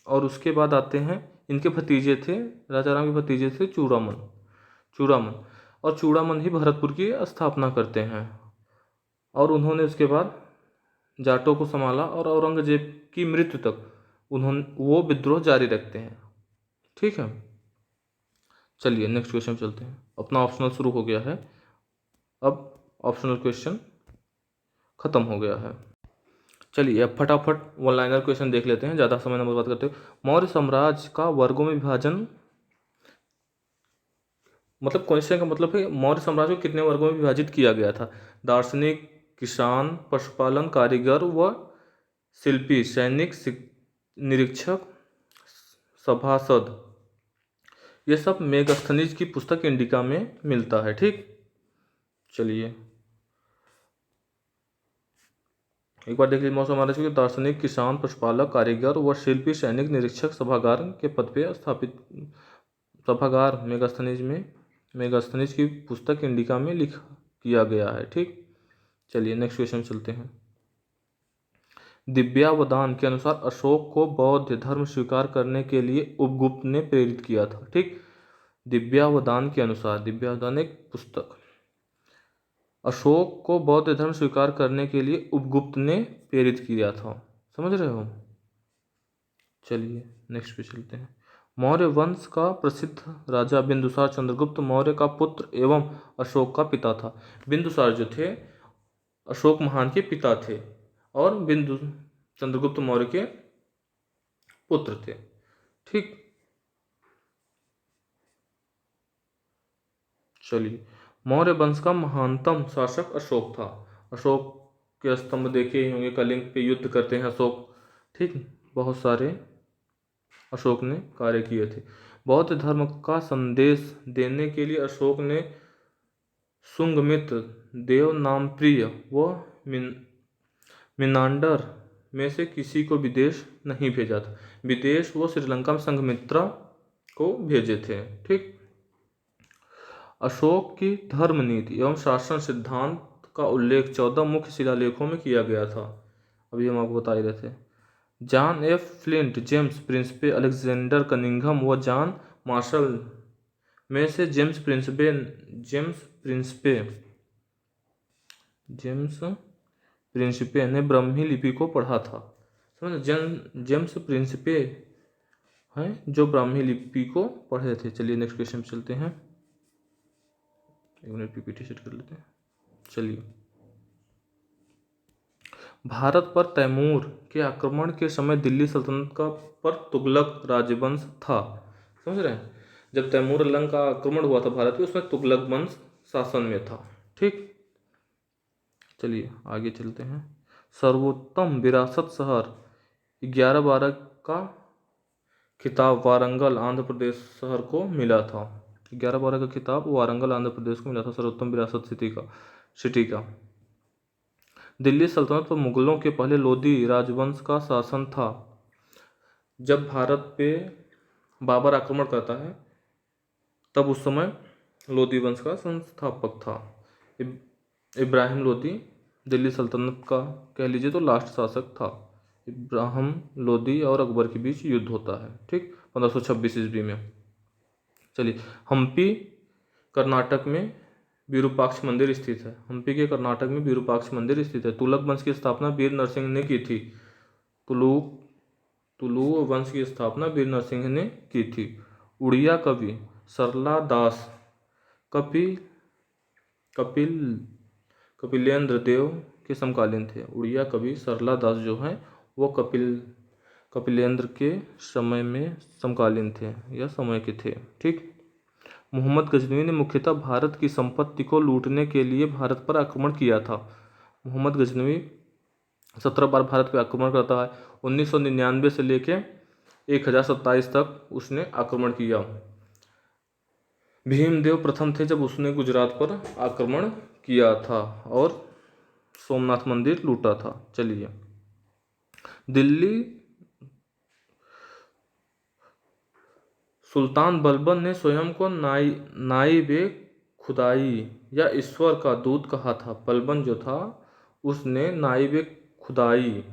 और उसके बाद आते हैं इनके भतीजे थे, राजा राम के भतीजे थे चूड़ामन, और चूड़ामन ही भरतपुर की स्थापना करते हैं। और उन्होंने उसके बाद जाटों को संभाला, और औरंगजेब की मृत्यु तक वो विद्रोह जारी रखते हैं, ठीक है। चलिए नेक्स्ट क्वेश्चन चलते हैं। अपना ऑप्शनल शुरू हो गया है, अब ऑप्शनल क्वेश्चन खत्म हो गया है। चलिए अब फटाफट वन लाइनर क्वेश्चन देख लेते हैं, ज़्यादा समय न बर्बाद करते हुए। मौर्य साम्राज्य का वर्गों में विभाजन, मतलब क्वेश्चन का मतलब है मौर्य साम्राज्य को कितने वर्गों में विभाजित किया गया था। दार्शनिक, किसान, पशुपालन, कारीगर व शिल्पी, सैनिक, निरीक्षक, सभासद, ये सब मेगस्थनीज की पुस्तक इंडिका में मिलता है, ठीक। चलिए एक बार देख लीजिए। मौर्य साम्राज्य के दार्शनिक, किसान, पशुपालक, कारीगर व शिल्पी, सैनिक, निरीक्षक, सभागार के पद पे स्थापित, सभागार मेगास्थनीज की पुस्तक इंडिका में लिख किया गया है, ठीक। चलिए नेक्स्ट क्वेश्चन चलते हैं। दिव्यावदान के अनुसार अशोक को बौद्ध धर्म स्वीकार करने के लिए उपगुप्त ने प्रेरित किया था। ठीक, दिव्यावदान के अनुसार, दिव्यावदान एक पुस्तक, अशोक को बौद्ध धर्म स्वीकार करने के लिए उपगुप्त ने प्रेरित किया था। समझ रहे हो? चलिए नेक्स्ट पे चलते हैं। मौर्य वंश का प्रसिद्ध राजा बिंदुसार चंद्रगुप्त मौर्य का पुत्र एवं अशोक का पिता था। बिंदुसार जो थे अशोक महान के पिता थे और बिंदु चंद्रगुप्त मौर्य के पुत्र थे। ठीक, चलिए मौर्य वंश का महानतम शासक अशोक था। अशोक के स्तंभ देखे ही होंगे, कलिंग पे युद्ध करते हैं अशोक। ठीक, बहुत सारे अशोक ने कार्य किए थे। बौद्ध धर्म का संदेश देने के लिए अशोक ने सुंगमित्र, देवनामप्रिय व मिनांडर में से किसी को विदेश नहीं भेजा था। विदेश वो श्रीलंका में संघमित्रा को भेजे थे। ठीक, अशोक की धर्म नीति एवं शासन सिद्धांत का उल्लेख 14 मुख्य शिलालेखों में किया गया था। अभी हम आपको बता ही रहे थे। John F Flint, James Prinsep, Alexander Cunningham व जॉन मार्शल में से जेम्स प्रिंसिपे ने ब्राह्मी लिपि को पढ़ा था। समझ, जेम्स प्रिंसिपे हैं जो ब्राह्मी लिपि को पढ़े थे। चलिए नेक्स्ट क्वेश्चन चलते हैं। एक मिनट पीपीटी सेट कर लेते हैं। चलिए, भारत पर तैमूर के आक्रमण के समय दिल्ली सल्तनत का पर तुगलक राजवंश था। समझ रहे हैं? जब तैमूर लंग का आक्रमण हुआ था भारत पे, उसमें तुगलक वंश शासन में था। ठीक, चलिए आगे चलते हैं। सर्वोत्तम विरासत शहर 11/12 का खिताब वारंगल आंध्र प्रदेश शहर को मिला था। 11/12 का खिताब वारंगल आंध्र प्रदेश को मिला था सर्वोत्तम विरासत सिटी का। दिल्ली सल्तनत पर मुगलों के पहले लोदी राजवंश का शासन था। जब भारत पे बाबर आक्रमण करता है तब उस समय लोदी वंश का संस्थापक था। इब्राहिम लोदी दिल्ली सल्तनत का कह लीजिए तो लास्ट शासक था। इब्राहिम लोदी और अकबर के बीच युद्ध होता है। ठीक, 1526 ईस्वी में। चलिए, हम्पी कर्नाटक में विरूपाक्ष मंदिर स्थित है। हम्पी के कर्नाटक में विरूपाक्ष मंदिर स्थित है। तुगलक वंश की स्थापना वीर नरसिंह ने की थी। तुलु वंश की स्थापना वीर नरसिंह ने की थी। उड़िया कवि सरला दास कपिलेंद्र देव के समकालीन थे। उड़िया कवि सरला दास जो हैं वो कपिलेंद्र के समय में समकालीन थे या समय के थे। ठीक, मोहम्मद गजनवी ने मुख्यतः भारत की संपत्ति को लूटने के लिए भारत पर आक्रमण किया था। मोहम्मद गजनवी 17 बार भारत पर आक्रमण करता है। 1999 से लेके 1027 तक उसने आक्रमण किया। भीमदेव प्रथम थे जब उसने गुजरात पर आक्रमण किया था और सोमनाथ मंदिर लूटा था। चलिए, दिल्ली सुल्तान बलबन ने स्वयं को नाइबे खुदाई या ईश्वर का दूत कहा था। बलबन जो था उसने नाइबे खुदाई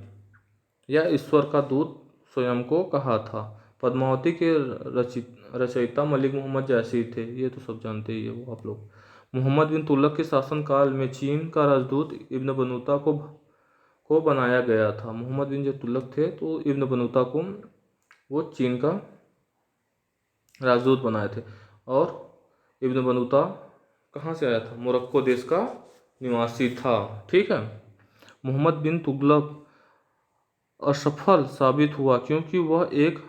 या ईश्वर का दूत स्वयं को कहा था। पद्मावती के रचयिता मलिक मोहम्मद जैसी थे, ये तो सब जानते ही है वो आप लोग। मोहम्मद बिन तुगलक के शासनकाल में चीन का राजदूत इब्न बतूता को बनाया गया था। मोहम्मद बिन जो तुगलक थे तो इब्न बतूता को वो चीन का राजदूत बनाए थे। और इब्न बतूता कहाँ से आया था? मोरक्को देश का निवासी था। ठीक है, मोहम्मद बिन तुगलक असफल साबित हुआ क्योंकि वह एक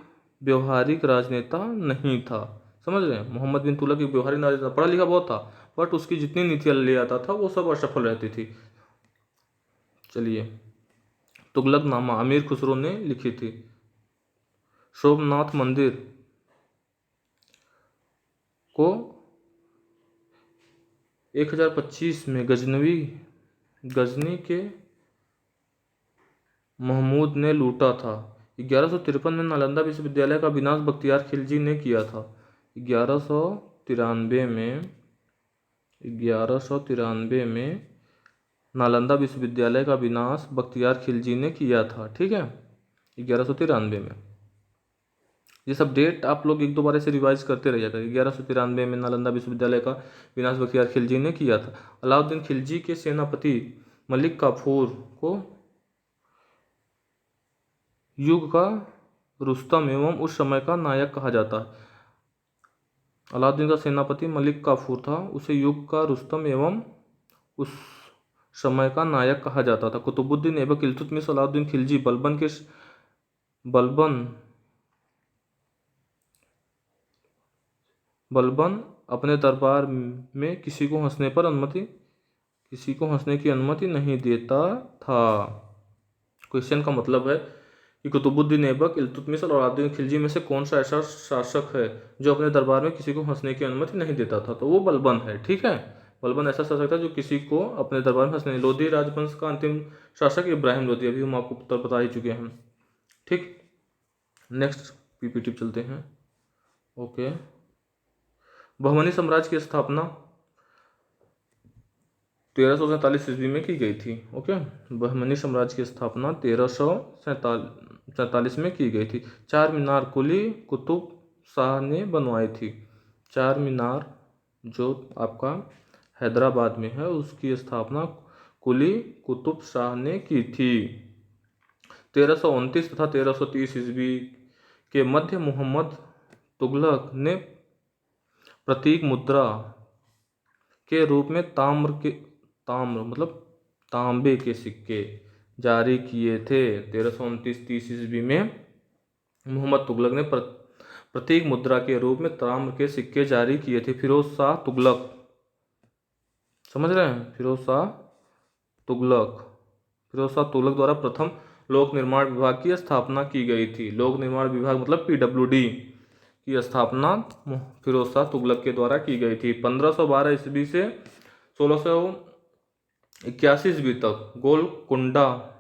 व्यवहारिक राजनेता नहीं था। समझ रहे हैं? मोहम्मद बिन तुगलक एक व्यवहारिक राजनेता, पढ़ा लिखा बहुत था बट उसकी जितनी नीतियाँ ले आता था वो सब असफल रहती थी। चलिए, तुगलक नामा अमीर खुसरो ने लिखी थी। सोमनाथ मंदिर को 1025 में गजनी के महमूद ने लूटा था। 1153 में नालंदा विश्वविद्यालय का विनाश बख्तियार खिलजी ने किया था। 1193 में नालंदा विश्वविद्यालय का विनाश बख्तियार खिलजी ने किया था। ठीक है, 1193 में। ये सब डेट आप लोग एक दो बार ऐसे रिवाइज करते रहिएगा। 1193 में नालंदा विश्वविद्यालय का विनाश बख्तियार खिलजी ने किया था। अलाउद्दीन खिलजी के सेनापति मलिक काफूर को युग का रुस्तम एवं उस समय का नायक कहा जाता है। अलाउद्दीन का सेनापति मलिक काफूर था, उसे युग का रुस्तम एवं उस समय का नायक कहा जाता था। कुतुबुद्दीन ऐबक इल्तुतमिश अलाउद्दीन खिलजी बलबन अपने दरबार में किसी को हंसने की अनुमति नहीं देता था। क्वेश्चन का मतलब है कि कुतुबुद्दीन ऐबक इल्तुतमिश और अलाउद्दीन खिलजी में से कौन सा ऐसा शासक है जो अपने दरबार में किसी को हंसने की अनुमति नहीं देता था? तो वो बलबन है। ठीक है, बलबन ऐसा शासक था जो किसी को अपने दरबार में हंसने। लोधी राजवंश का अंतिम शासक इब्राहिम लोधी, अभी हम आपको उत्तर बता ही चुके हैं। ठीक, नेक्स्ट पीपीटी चलते हैं। ओके, बहमनी साम्राज्य की स्थापना 1347 ईस्वी में की गई थी। ओके, बहमनी साम्राज्य की स्थापना 1347 में की गई थी। चार मीनार कुली कुतुब शाह ने बनवाई थी। चार मीनार जो आपका हैदराबाद में है, उसकी स्थापना कुली कुतुब शाह ने की थी। 1329 तथा 1330 ईस्वी के मध्य मोहम्मद तुगलक ने प्रतीक मुद्रा के रूप में ताम्र मतलब तांबे के सिक्के जारी किए थे। 1329-30 ईस्वी में मोहम्मद तुगलक ने प्रतीक मुद्रा के रूप में ताम्र के सिक्के जारी किए थे। फिरोज शाह तुगलक, समझ रहे हैं? फिरोज शाह तुगलक द्वारा प्रथम लोक निर्माण विभाग की स्थापना की गई थी। लोक निर्माण विभाग मतलब PWD की स्थापना फिरोज शाह तुगलक के द्वारा की गई थी। 1512 ईस्वी से 1681 ईस्वी तक गोलकुंडा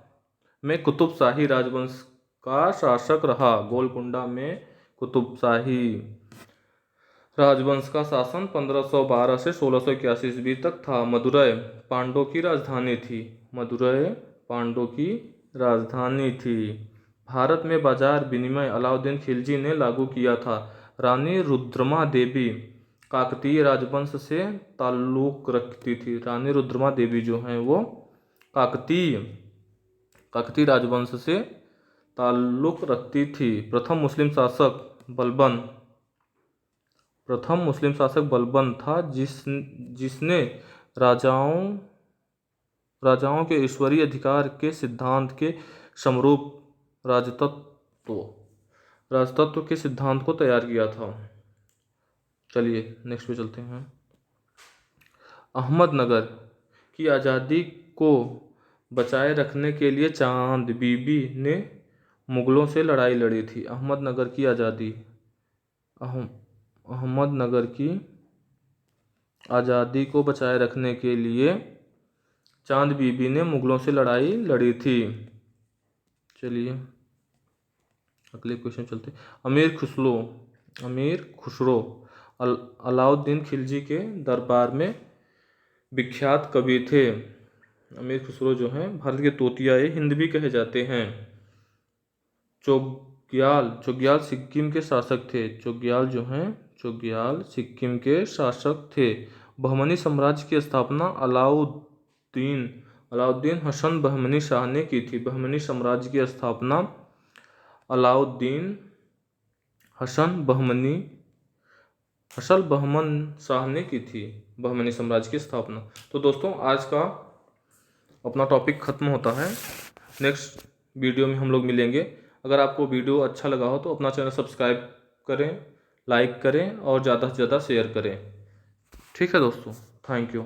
में कुतुब शाही राजवंश का शासक रहा। गोलकुंडा में कुतुब शाही राजवंश का शासन 1512 से 1681 ईस्वी तक था। मदुरै पांड्यों की राजधानी थी। भारत में बाजार विनिमय अलाउद्दीन खिलजी ने लागू किया था। रानी रुद्रमा देवी काकतीय राजवंश से ताल्लुक रखती थी। रानी रुद्रमा देवी जो हैं वो काकतीय राजवंश से ताल्लुक रखती थी। प्रथम मुस्लिम शासक बलबन था, जिसने राजाओं के ईश्वरीय अधिकार के सिद्धांत के समरूप राजतत्व के सिद्धांत को तैयार किया था। चलिए नेक्स्ट पे चलते हैं। अहमदनगर की आज़ादी को बचाए रखने के लिए चांद बीबी ने मुगलों से लड़ाई लड़ी थी। अहमदनगर की आज़ादी को बचाए रखने के लिए चांद बीबी ने मुगलों से लड़ाई लड़ी थी। चलिए अगले क्वेश्चन चलते हैं। अमीर खुसरो अलाउद्दीन खिलजी के दरबार में विख्यात कवि थे। अमीर खुसरो जो हैं भारत के तोतिया हिंद भी कहे जाते हैं। चोग्याल सिक्किम के शासक थे। चोग्याल सिक्किम के शासक थे। बहमनी साम्राज्य की स्थापना अलाउद्दीन हसन बहमनी शाह ने की थी। बहमनी साम्राज्य की स्थापना अलाउद्दीन हसन बहमन शाह ने की थी। बहमनी साम्राज्य की स्थापना। तो दोस्तों आज का अपना टॉपिक खत्म होता है। नेक्स्ट वीडियो में हम लोग मिलेंगे। अगर आपको वीडियो अच्छा लगा हो तो अपना चैनल सब्सक्राइब करें, लाइक करें और ज़्यादा से ज़्यादा शेयर करें। ठीक है दोस्तों, थैंक यू।